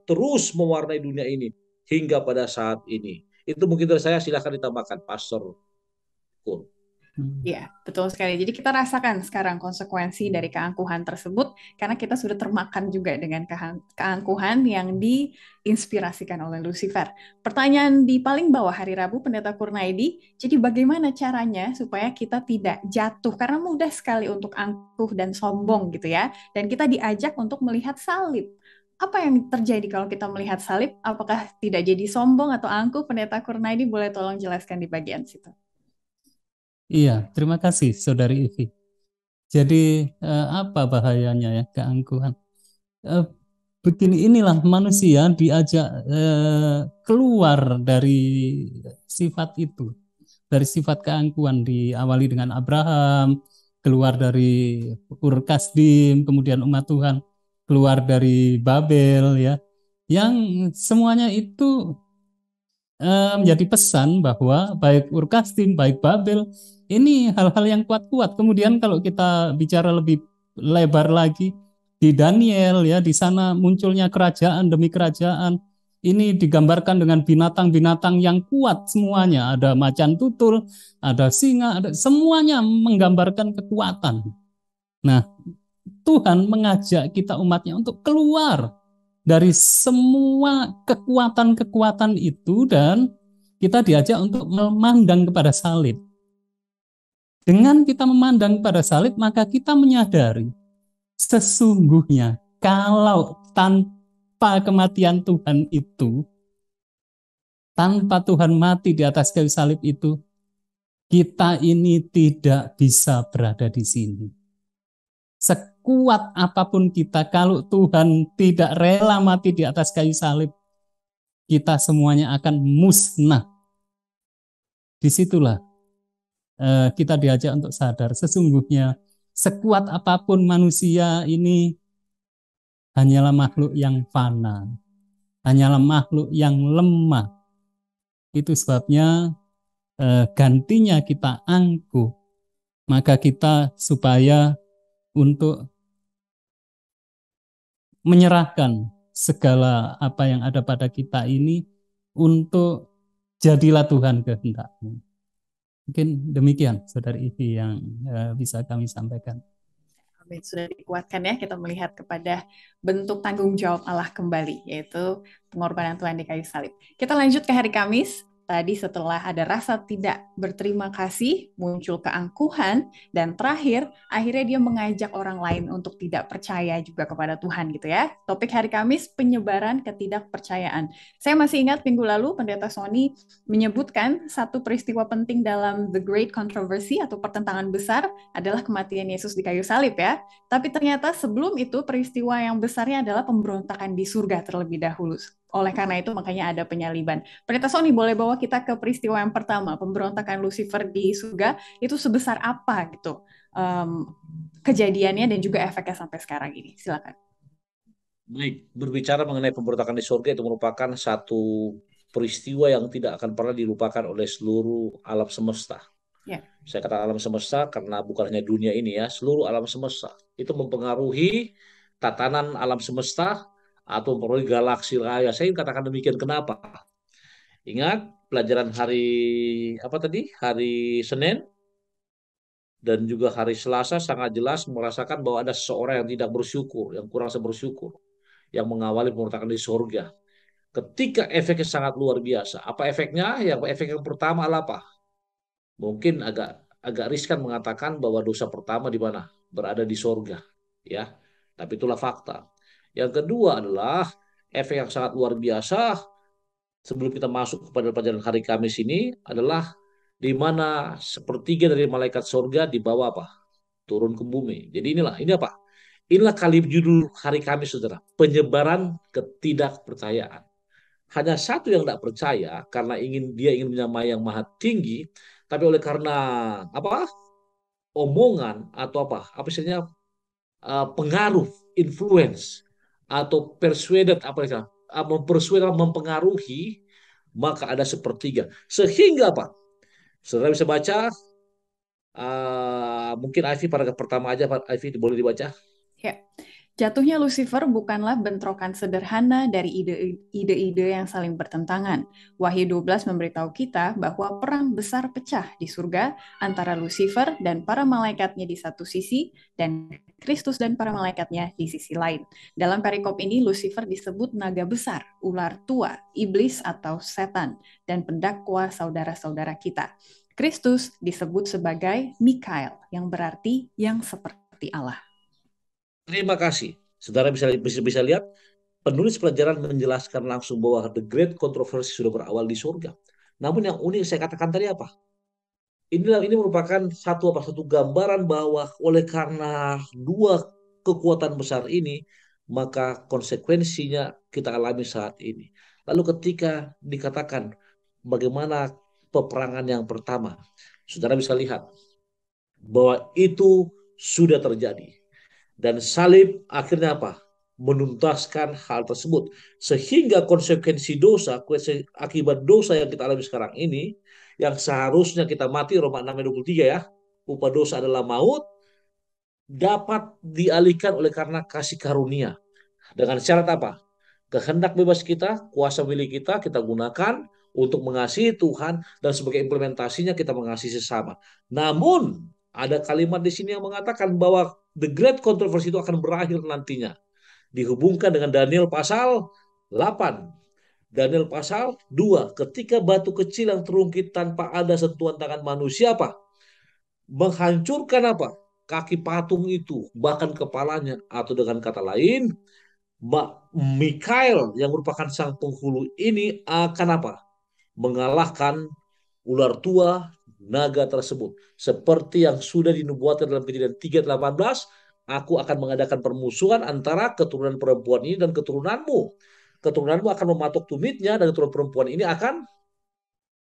terus mewarnai dunia ini hingga pada saat ini. Itu mungkin dari saya, silakan ditambahkan Pastor Kur. Ya, betul sekali. Jadi kita rasakan sekarang konsekuensi dari keangkuhan tersebut karena kita sudah termakan juga dengan keangkuhan yang diinspirasikan oleh Lucifer. Pertanyaan di paling bawah hari Rabu, Pendeta Kurnaidi, jadi bagaimana caranya supaya kita tidak jatuh? Karena mudah sekali untuk angkuh dan sombong gitu ya. Dan kita diajak untuk melihat salib. Apa yang terjadi kalau kita melihat salib? Apakah tidak jadi sombong atau angkuh? Pendeta Kurnaidi boleh tolong jelaskan di bagian situ. Iya, terima kasih Saudari Ivi. Jadi apa bahayanya ya keangkuhan? Begini inilah manusia diajak keluar dari sifat itu, dari sifat keangkuhan. Diawali dengan Abraham, keluar dari Ur Kasdim, kemudian umat Tuhan keluar dari Babel ya, yang semuanya itu menjadi pesan bahwa baik Ur Kasdim, baik Babel ini hal-hal yang kuat-kuat. Kemudian kalau kita bicara lebih lebar lagi di Daniel ya, di sana munculnya kerajaan demi kerajaan. Ini digambarkan dengan binatang-binatang yang kuat semuanya. Ada macan tutul, ada singa, semuanya menggambarkan kekuatan. Nah, Tuhan mengajak kita umatnya untuk keluar dari semua kekuatan-kekuatan itu dan kita diajak untuk memandang kepada salib. Dengan kita memandang kepada salib, maka kita menyadari sesungguhnya kalau tanpa kematian Tuhan itu, tanpa Tuhan mati di atas kayu salib itu, kita ini tidak bisa berada di sini. Sekuat apapun kita, kalau Tuhan tidak rela mati di atas kayu salib, kita semuanya akan musnah. Disitulah kita diajak untuk sadar, sesungguhnya sekuat apapun manusia ini hanyalah makhluk yang fana, hanyalah makhluk yang lemah. Itu sebabnya gantinya kita angkuh, maka kita supaya untuk menyerahkan segala apa yang ada pada kita ini untuk jadilah Tuhan kehendak-Mu. Mungkin demikian Saudari Ivi yang bisa kami sampaikan. Amin. Sudah dikuatkan ya, kita melihat kepada bentuk tanggung jawab Allah kembali, yaitu pengorbanan Tuhan di kayu salib. Kita lanjut ke hari Kamis. Tadi setelah ada rasa tidak berterima kasih, muncul keangkuhan, dan terakhir, akhirnya dia mengajak orang lain untuk tidak percaya juga kepada Tuhan gitu ya. Topik hari Kamis, penyebaran ketidakpercayaan. Saya masih ingat minggu lalu Pendeta Sony menyebutkan satu peristiwa penting dalam The Great Controversy atau pertentangan besar adalah kematian Yesus di kayu salib ya. Tapi ternyata sebelum itu peristiwa yang besarnya adalah pemberontakan di surga terlebih dahulu. Oleh karena itu makanya ada penyaliban. Pendeta Sony boleh bawa kita ke peristiwa yang pertama, pemberontakan Lucifer di surga, itu sebesar apa gitu kejadiannya dan juga efeknya sampai sekarang ini. Silakan. Baik, berbicara mengenai pemberontakan di surga itu merupakan satu peristiwa yang tidak akan pernah dilupakan oleh seluruh alam semesta. Ya. Saya kata alam semesta karena bukan hanya dunia ini ya, seluruh alam semesta. Itu mempengaruhi tatanan alam semesta atau mempengaruhi galaksi raya. Saya ingin katakan demikian, kenapa? Ingat pelajaran hari apa tadi? Hari Senin dan juga hari Selasa sangat jelas merasakan bahwa ada seseorang yang tidak bersyukur, yang kurang bersyukur, yang mengawali pemberontakan di surga. Ketika efeknya sangat luar biasa. Apa efeknya? Efek yang pertama adalah apa? Mungkin agak riskan mengatakan bahwa dosa pertama di mana? Berada di surga, ya. Tapi itulah fakta. Yang kedua adalah efek yang sangat luar biasa sebelum kita masuk kepada pelajaran hari Kamis ini adalah di mana sepertiga dari malaikat surga dibawa apa? Turun ke bumi. Jadi ini apa? Inilah kali judul hari Kamis, saudara. Penyebaran ketidakpercayaan. Hanya satu yang tidak percaya karena dia ingin menyamai yang maha tinggi, tapi oleh karena apa? Omongan atau apa? Apa istilahnya? Pengaruh, influence atau persuaded mempengaruhi, maka ada sepertiga. Sehingga apa? Saudara bisa baca mungkin Ivy paragraf pertama aja, Pak Ivy boleh dibaca. Ya. Jatuhnya Lucifer bukanlah bentrokan sederhana dari ide-ide yang saling bertentangan. Wahyu 12 memberitahu kita bahwa perang besar pecah di surga antara Lucifer dan para malaikatnya di satu sisi dan Kristus dan para malaikatnya di sisi lain. Dalam perikop ini Lucifer disebut naga besar, ular tua, iblis atau setan, dan pendakwa saudara-saudara kita. Kristus disebut sebagai Mikael, yang berarti yang seperti Allah. Terima kasih. Saudara bisa lihat, penulis pelajaran menjelaskan langsung bahwa The Great Controversy sudah berawal di surga. Namun yang unik saya katakan tadi apa? Ini merupakan satu gambaran bahwa oleh karena dua kekuatan besar ini, maka konsekuensinya kita alami saat ini. Lalu ketika dikatakan bagaimana peperangan yang pertama, saudara bisa lihat bahwa itu sudah terjadi. Dan salib akhirnya apa? Menuntaskan hal tersebut. Sehingga konsekuensi dosa, akibat dosa yang kita alami sekarang ini, yang seharusnya kita mati, Roma 6:23 ya, upah dosa adalah maut, dapat dialihkan oleh karena kasih karunia. Dengan syarat apa? Kehendak bebas kita, kuasa milik kita gunakan untuk mengasihi Tuhan, dan sebagai implementasinya kita mengasihi sesama. Namun, ada kalimat di sini yang mengatakan bahwa The Great Controversy itu akan berakhir nantinya. Dihubungkan dengan Daniel pasal 8. Daniel pasal 2, ketika batu kecil yang terungkit tanpa ada sentuhan tangan manusia apa? Menghancurkan apa? Kaki patung itu, bahkan kepalanya. Atau dengan kata lain, Mikael yang merupakan sang penghulu ini akan apa? Mengalahkan ular tua naga tersebut. Seperti yang sudah dinubuatkan dalam Kejadian 3:18, aku akan mengadakan permusuhan antara keturunan perempuan ini dan keturunanmu. Keturunanmu akan mematuk tumitnya dan keturunan perempuan ini akan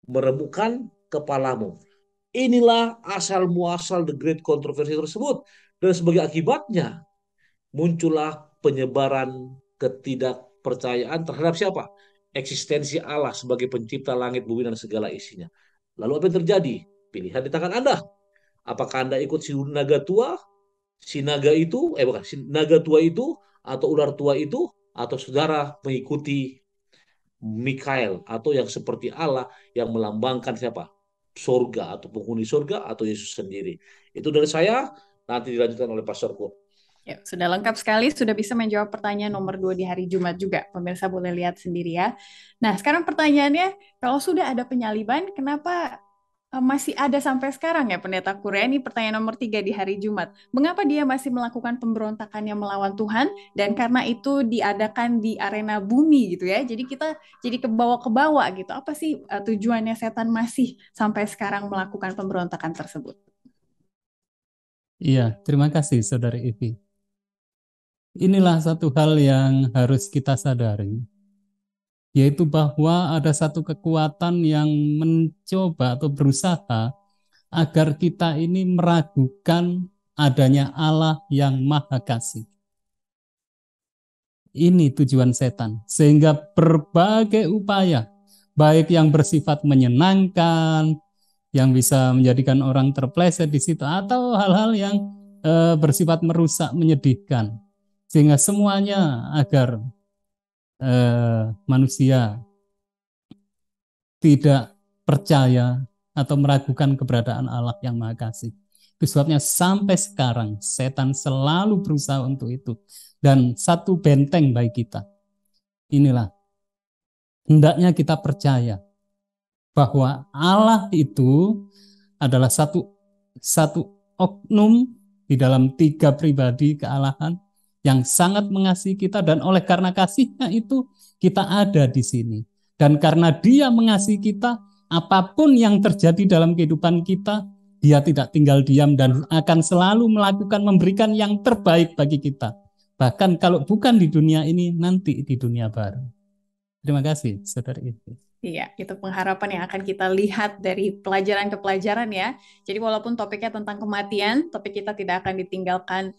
meremukkan kepalamu. Inilah asal muasal the great controversy tersebut. Dan sebagai akibatnya muncullah penyebaran ketidakpercayaan terhadap siapa? Eksistensi Allah sebagai pencipta langit, bumi, dan segala isinya. Lalu apa yang terjadi? Pilihan di tangan Anda. Apakah Anda ikut si naga tua, si naga itu, bukan, si naga tua itu, atau ular tua itu, atau saudara mengikuti Mikael, atau yang seperti Allah yang melambangkan siapa? Surga, atau penghuni surga, atau Yesus sendiri. Itu dari saya, nanti dilanjutkan oleh Pastorku. Ya, sudah lengkap sekali, sudah bisa menjawab pertanyaan nomor 2 di hari Jumat juga. Pemirsa boleh lihat sendiri ya. Nah, sekarang pertanyaannya, kalau sudah ada penyaliban, kenapa masih ada sampai sekarang ya Pendeta Kuria? Ini pertanyaan nomor 3 di hari Jumat. Mengapa dia masih melakukan pemberontakan yang melawan Tuhan? Dan karena itu diadakan di arena bumi gitu ya. Jadi kita jadi ke bawah gitu. Apa sih tujuannya setan masih sampai sekarang melakukan pemberontakan tersebut? Iya, terima kasih Saudari Ivi. Inilah satu hal yang harus kita sadari, yaitu bahwa ada satu kekuatan yang mencoba atau berusaha agar kita ini meragukan adanya Allah yang Maha Kasih. Ini tujuan setan, sehingga berbagai upaya, baik yang bersifat menyenangkan, yang bisa menjadikan orang terpleset di situ, atau hal-hal yang bersifat merusak, menyedihkan, sehingga semuanya agar manusia tidak percaya atau meragukan keberadaan Allah yang Maha Kasih. Itu sebabnya sampai sekarang setan selalu berusaha untuk itu. Dan satu benteng bagi kita, inilah, hendaknya kita percaya bahwa Allah itu adalah satu oknum di dalam 3 pribadi kealahan yang sangat mengasihi kita, dan oleh karena kasihnya itu kita ada di sini. Dan karena dia mengasihi kita, apapun yang terjadi dalam kehidupan kita, dia tidak tinggal diam dan akan selalu melakukan, memberikan yang terbaik bagi kita. Bahkan kalau bukan di dunia ini, nanti di dunia baru. Terima kasih, Saudara Ivi. Iya, itu pengharapan yang akan kita lihat dari pelajaran ke pelajaran ya. Jadi walaupun topiknya tentang kematian, topik kita tidak akan ditinggalkan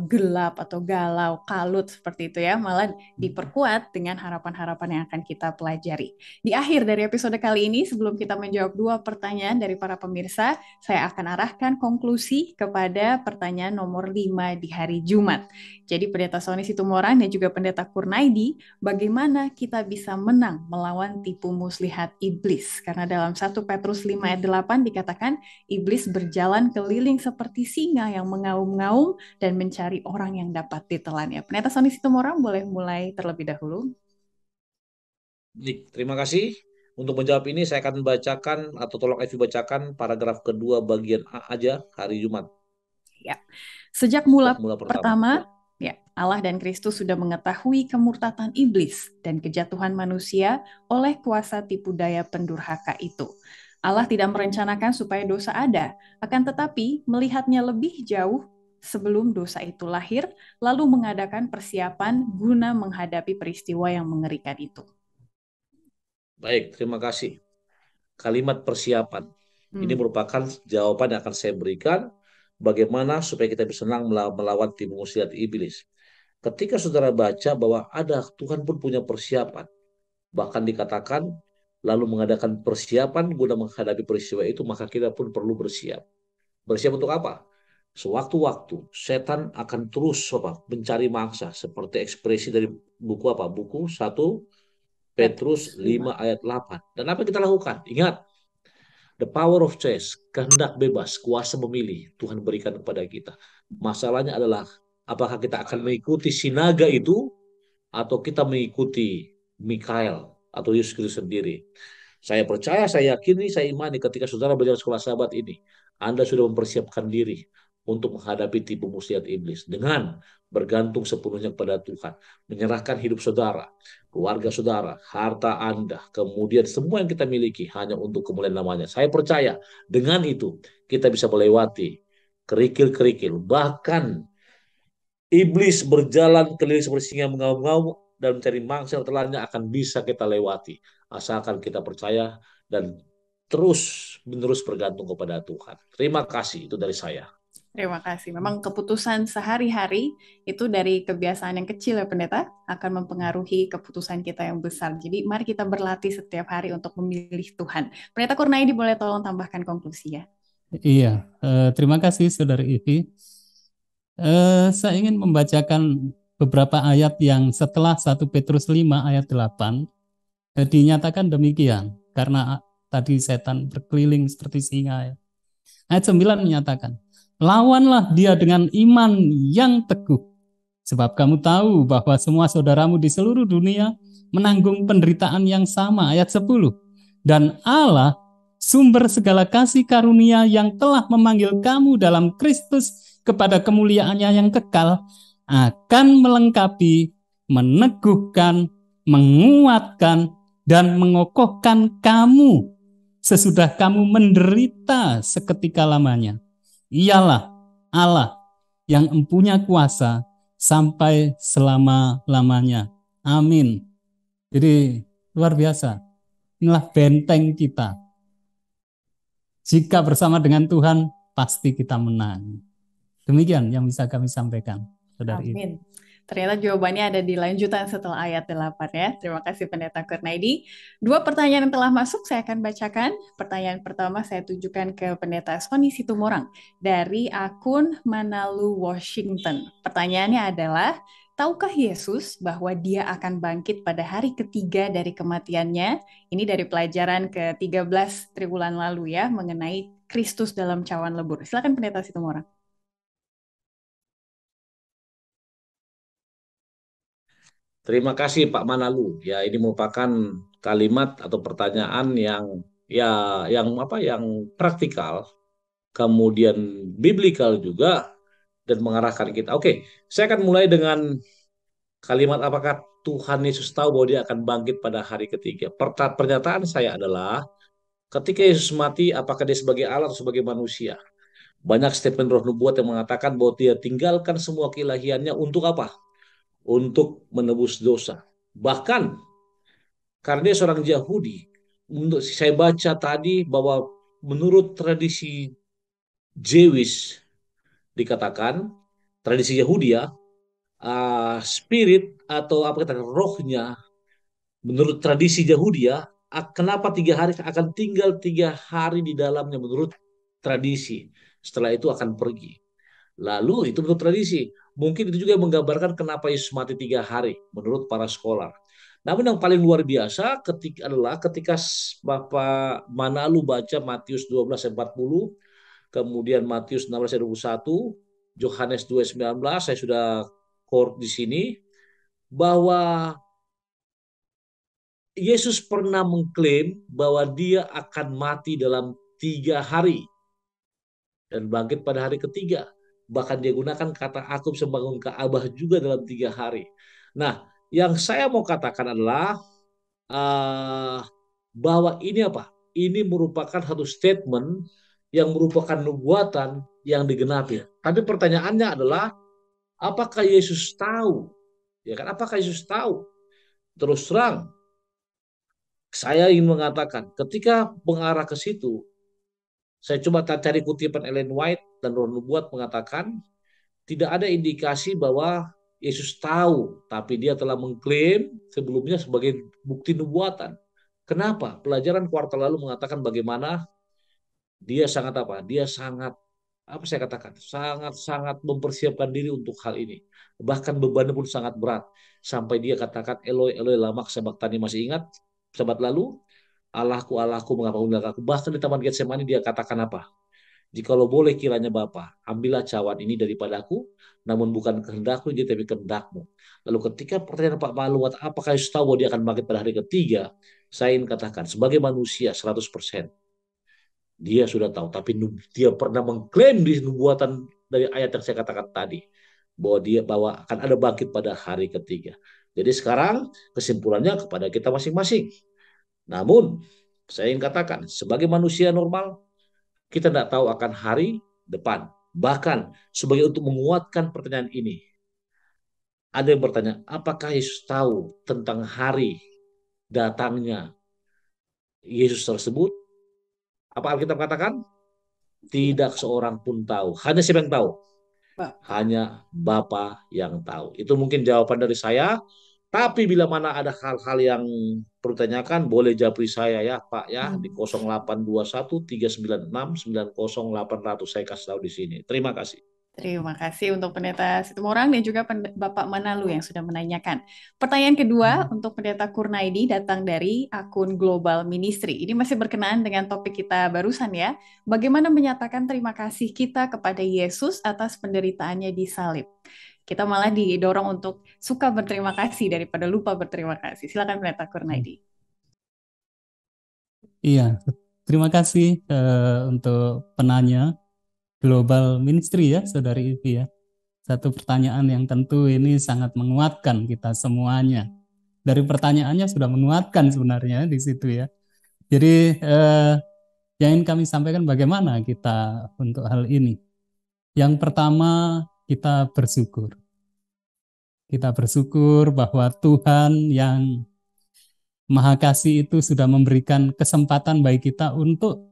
gelap atau galau, kalut seperti itu ya. Malah diperkuat dengan harapan-harapan yang akan kita pelajari. Di akhir dari episode kali ini, sebelum kita menjawab 2 pertanyaan dari para pemirsa, saya akan arahkan konklusi kepada pertanyaan nomor 5 di hari Jumat. Jadi Pendeta Sony Situmorang dan juga Pendeta Kurnaidi, bagaimana kita bisa menang melawan tipu muslihat iblis? Karena dalam 1 Petrus 5 ayat 8 dikatakan, iblis berjalan keliling seperti singa yang mengaum-ngaum dan mencari orang yang dapat ditelannya. Pendeta Sony Situmorang boleh mulai terlebih dahulu. Terima kasih. Untuk menjawab ini saya akan bacakan, atau tolong Evi bacakan paragraf kedua bagian A aja, hari Jumat. Ya. Sejak mula pertama, ya, Allah dan Kristus sudah mengetahui kemurtatan iblis dan kejatuhan manusia oleh kuasa tipu daya pendurhaka itu. Allah tidak merencanakan supaya dosa ada, akan tetapi melihatnya lebih jauh sebelum dosa itu lahir, lalu mengadakan persiapan guna menghadapi peristiwa yang mengerikan itu. Baik, terima kasih. Kalimat persiapan. Ini merupakan jawaban yang akan saya berikan bagaimana supaya kita bisa senang melawan tipu muslihat iblis. Ketika saudara baca bahwa ada Tuhan pun punya persiapan, bahkan dikatakan lalu mengadakan persiapan guna menghadapi peristiwa itu, maka kita pun perlu bersiap. Bersiap untuk apa? Sewaktu-waktu setan akan terus mencari mangsa, seperti ekspresi dari buku apa? Buku 1 Petrus 5 ayat 8. Dan apa kita lakukan? Ingat, the power of choice, kehendak bebas, kuasa memilih Tuhan berikan kepada kita. Masalahnya adalah apakah kita akan mengikuti si naga itu atau kita mengikuti Mikael atau Yesus Kristus sendiri. Saya percaya, saya yakini, saya imani ketika saudara belajar sekolah sahabat ini, Anda sudah mempersiapkan diri untuk menghadapi tipu muslihat iblis dengan bergantung sepenuhnya kepada Tuhan, menyerahkan hidup saudara, keluarga saudara, harta Anda, kemudian semua yang kita miliki hanya untuk kemuliaan namanya. Saya percaya dengan itu kita bisa melewati kerikil-kerikil, bahkan iblis berjalan keliling seperti singa mengaum-ngaum dan mencari mangsa yang telannya akan bisa kita lewati. Asalkan kita percaya dan terus menerus bergantung kepada Tuhan. Terima kasih, itu dari saya. Terima kasih. Memang keputusan sehari-hari itu dari kebiasaan yang kecil ya Pendeta akan mempengaruhi keputusan kita yang besar. Jadi mari kita berlatih setiap hari untuk memilih Tuhan. Pendeta Kurnaidi boleh tolong tambahkan konklusi ya. Iya, terima kasih Saudari Ivi. Saya ingin membacakan beberapa ayat yang setelah 1 Petrus 5 ayat 8 dinyatakan demikian. Karena tadi setan berkeliling seperti singa. Ayat 9 menyatakan, lawanlah dia dengan iman yang teguh. Sebab kamu tahu bahwa semua saudaramu di seluruh dunia menanggung penderitaan yang sama. Ayat 10. Dan Allah, sumber segala kasih karunia yang telah memanggil kamu dalam Kristus kepada kemuliaannya yang kekal, akan melengkapi, meneguhkan, menguatkan, dan mengokohkan kamu sesudah kamu menderita seketika lamanya. Ialah Allah yang empunya kuasa sampai selama-lamanya. Amin. Jadi luar biasa. Inilah benteng kita. Jika bersama dengan Tuhan, pasti kita menang. Demikian yang bisa kami sampaikan, Saudari. Amin. Ternyata jawabannya ada di lanjutan setelah ayat 8 ya. Terima kasih Pendeta Kurnaidi. 2 pertanyaan yang telah masuk saya akan bacakan. Pertanyaan pertama saya tujukan ke Pendeta Sony Situmorang dari akun Manalu Washington. Pertanyaannya adalah, tahukah Yesus bahwa dia akan bangkit pada hari ketiga dari kematiannya? Ini dari pelajaran ke-13 triwulan lalu ya, mengenai Kristus dalam cawan lebur. Silakan Pendeta Situmorang. Terima kasih Pak Manalu. Ya, ini merupakan kalimat atau pertanyaan yang praktikal, kemudian biblikal juga dan mengarahkan kita. Oke, saya akan mulai dengan kalimat apakah Tuhan Yesus tahu bahwa dia akan bangkit pada hari ketiga. Pernyataan saya adalah ketika Yesus mati, apakah dia sebagai Allah atau sebagai manusia? Banyak statement roh nubuat yang mengatakan bahwa dia tinggalkan semua keilahiannya untuk apa? Untuk menebus dosa. Bahkan karena dia seorang Yahudi, untuk saya baca tadi bahwa menurut tradisi Jewish dikatakan, tradisi Yahudi ya, spirit atau apa kata rohnya, menurut tradisi Yahudi ya, kenapa 3 hari akan tinggal 3 hari di dalamnya menurut tradisi. Setelah itu akan pergi. Lalu itu menurut tradisi. Mungkin itu juga menggambarkan kenapa Yesus mati 3 hari menurut para scholar. Namun yang paling luar biasa ketika Bapak Manalu baca Matius 12 ayat 40, kemudian Matius 16 ayat 21, Yohanes 2 ayat 19, saya sudah quote di sini, bahwa Yesus pernah mengklaim bahwa dia akan mati dalam 3 hari dan bangkit pada hari ketiga. Bahkan dia gunakan kata aku bisa bangun Ka'bah juga dalam 3 hari. Nah, yang saya mau katakan adalah bahwa ini apa? Ini merupakan satu statement yang merupakan nubuatan yang digenapi. Tapi pertanyaannya adalah, apakah Yesus tahu? Ya kan? Apakah Yesus tahu? Terus terang, saya ingin mengatakan, ketika mengarah ke situ, saya coba cari kutipan Ellen White dan Roh Nubuat mengatakan, tidak ada indikasi bahwa Yesus tahu, tapi dia telah mengklaim sebelumnya sebagai bukti nubuatan. Kenapa? Pelajaran kuartal lalu mengatakan bagaimana dia sangat apa? Dia sangat apa saya katakan? Sangat mempersiapkan diri untuk hal ini. Bahkan bebannya pun sangat berat. Sampai dia katakan Eloi Eloi lama sabachthani, masih ingat sahabat lalu? Allahku Allahku mengapa engkau meninggalkan aku? Bahkan di Taman Getsemani dia katakan apa? Jikalau boleh kiranya Bapa, ambillah cawan ini daripadaku, namun bukan kehendakku tapi kehendakmu. Lalu ketika pertanyaan Pak Maluat, apakah Yesus tahu bahwa dia akan bangkit pada hari ketiga? Saya ingin katakan, sebagai manusia 100%, dia sudah tahu. Tapi dia pernah mengklaim di nubuatan dari ayat yang saya katakan tadi, bahwa akan ada bangkit pada hari ketiga. Jadi sekarang kesimpulannya kepada kita masing-masing. Namun, saya ingin katakan, sebagai manusia normal, kita tidak tahu akan hari depan. Bahkan sebagai untuk menguatkan pertanyaan ini, ada yang bertanya, apakah Yesus tahu tentang hari datangnya Yesus tersebut? Apa Alkitab katakan? Tidak seorang pun tahu. Hanya siapa yang tahu? Hanya Bapa yang tahu. Itu mungkin jawaban dari saya. Tapi bila mana ada hal-hal yang perlu ditanyakan, boleh japri saya ya Pak ya, di 0821 396 90800 saya kasih tahu di sini. Terima kasih. Terima kasih untuk Pendeta Situmorang dan juga Bapak Manalu yang sudah menanyakan. Pertanyaan kedua untuk Pendeta Kurnaidi datang dari akun Global Ministry. Ini masih berkenaan dengan topik kita barusan ya. Bagaimana menyatakan terima kasih kita kepada Yesus atas penderitaannya di salib. Kita malah didorong untuk suka berterima kasih daripada lupa berterima kasih. Silakan Pendeta Kurnaidi. Iya, terima kasih untuk penanya Global Ministry ya, Saudari Ivi ya. Satu pertanyaan yang tentu ini sangat menguatkan kita semuanya. Dari pertanyaannya sudah menguatkan sebenarnya di situ ya. Jadi yang ingin kami sampaikan bagaimana kita untuk hal ini. Yang pertama, kita bersyukur. Kita bersyukur bahwa Tuhan yang Maha Kasih itu sudah memberikan kesempatan bagi kita untuk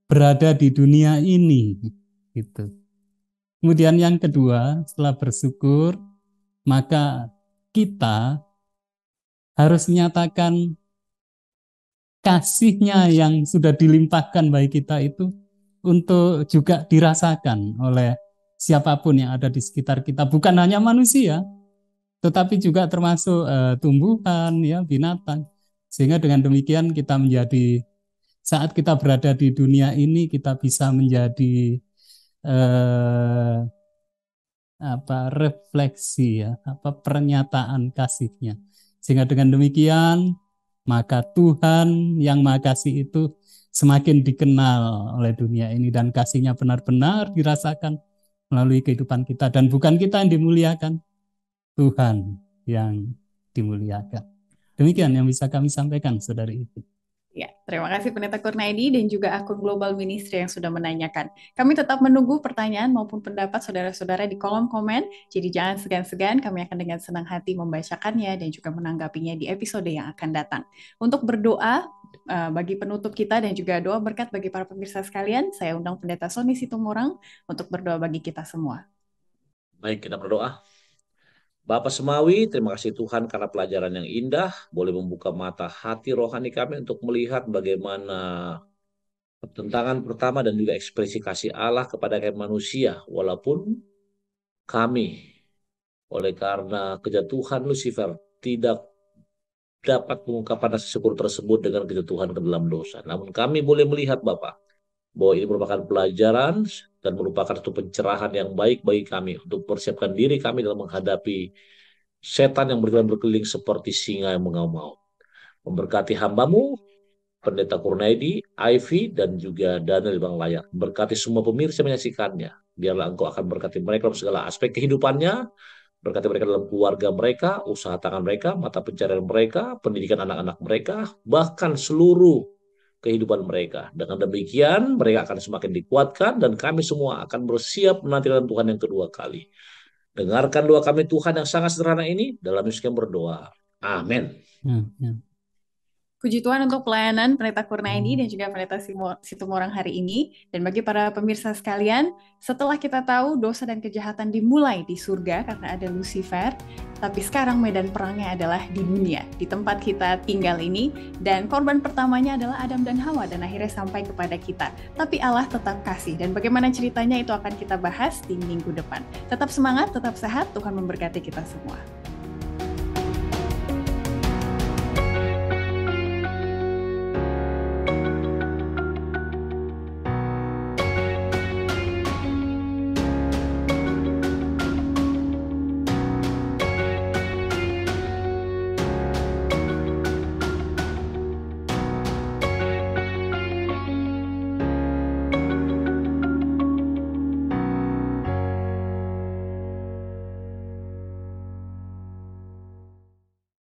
berada di dunia ini. Gitu. Kemudian yang kedua, setelah bersyukur, maka kita harus menyatakan kasih-Nya yang sudah dilimpahkan bagi kita itu untuk juga dirasakan oleh siapapun yang ada di sekitar kita. Bukan hanya manusia, tetapi juga termasuk tumbuhan, ya, binatang. Sehingga dengan demikian kita menjadi, saat kita berada di dunia ini, kita bisa menjadi refleksi ya, pernyataan kasih-Nya. Sehingga dengan demikian maka Tuhan yang Maha Kasih itu semakin dikenal oleh dunia ini dan kasih-Nya benar-benar dirasakan melalui kehidupan kita, dan bukan kita yang dimuliakan, Tuhan yang dimuliakan. Demikian yang bisa kami sampaikan, Saudari Ivi. Ya, terima kasih Pendeta Kurnaidi dan juga akun Global Ministry yang sudah menanyakan. Kami tetap menunggu pertanyaan maupun pendapat saudara-saudara di kolom komen, jadi jangan segan-segan, kami akan dengan senang hati membacakannya dan juga menanggapinya di episode yang akan datang. Untuk berdoa bagi penutup kita dan juga doa berkat bagi para pemirsa sekalian, saya undang Pendeta Sony Situmorang untuk berdoa bagi kita semua. Baik, kita berdoa. Bapa Semawi, terima kasih Tuhan karena pelajaran yang indah, boleh membuka mata hati rohani kami untuk melihat bagaimana pertentangan pertama dan juga ekspresi kasih Allah kepada kami manusia, walaupun kami oleh karena kejatuhan Lucifer tidak dapat mengungkapkan rasa syukur tersebut dengan kejatuhan ke dalam dosa. Namun kami boleh melihat Bapa, bahwa ini merupakan pelajaran dan merupakan satu pencerahan yang baik bagi kami untuk persiapkan diri kami dalam menghadapi setan yang berkeliling seperti singa yang mengaum-ngaum. Memberkati hamba-Mu, Pendeta Kurnaidi, Ivy, dan juga Daniel Bang Layar. Berkati semua pemirsa menyaksikannya. Biarlah Engkau akan berkati mereka dalam segala aspek kehidupannya, berkati mereka dalam keluarga mereka, usaha tangan mereka, mata pencarian mereka, pendidikan anak-anak mereka, bahkan seluruh kehidupan mereka. Dengan demikian, mereka akan semakin dikuatkan dan kami semua akan bersiap menantikan Tuhan yang kedua kali. Dengarkan doa kami Tuhan yang sangat sederhana ini, dalam Yesus kami berdoa. Amin. Puji Tuhan untuk pelayanan Pendeta Kurnaidi dan juga Pendeta Situmorang hari ini. Dan bagi para pemirsa sekalian, setelah kita tahu dosa dan kejahatan dimulai di surga karena ada Lucifer, tapi sekarang medan perangnya adalah di dunia, di tempat kita tinggal ini, dan korban pertamanya adalah Adam dan Hawa dan akhirnya sampai kepada kita. Tapi Allah tetap kasih, dan bagaimana ceritanya itu akan kita bahas di minggu depan. Tetap semangat, tetap sehat, Tuhan memberkati kita semua.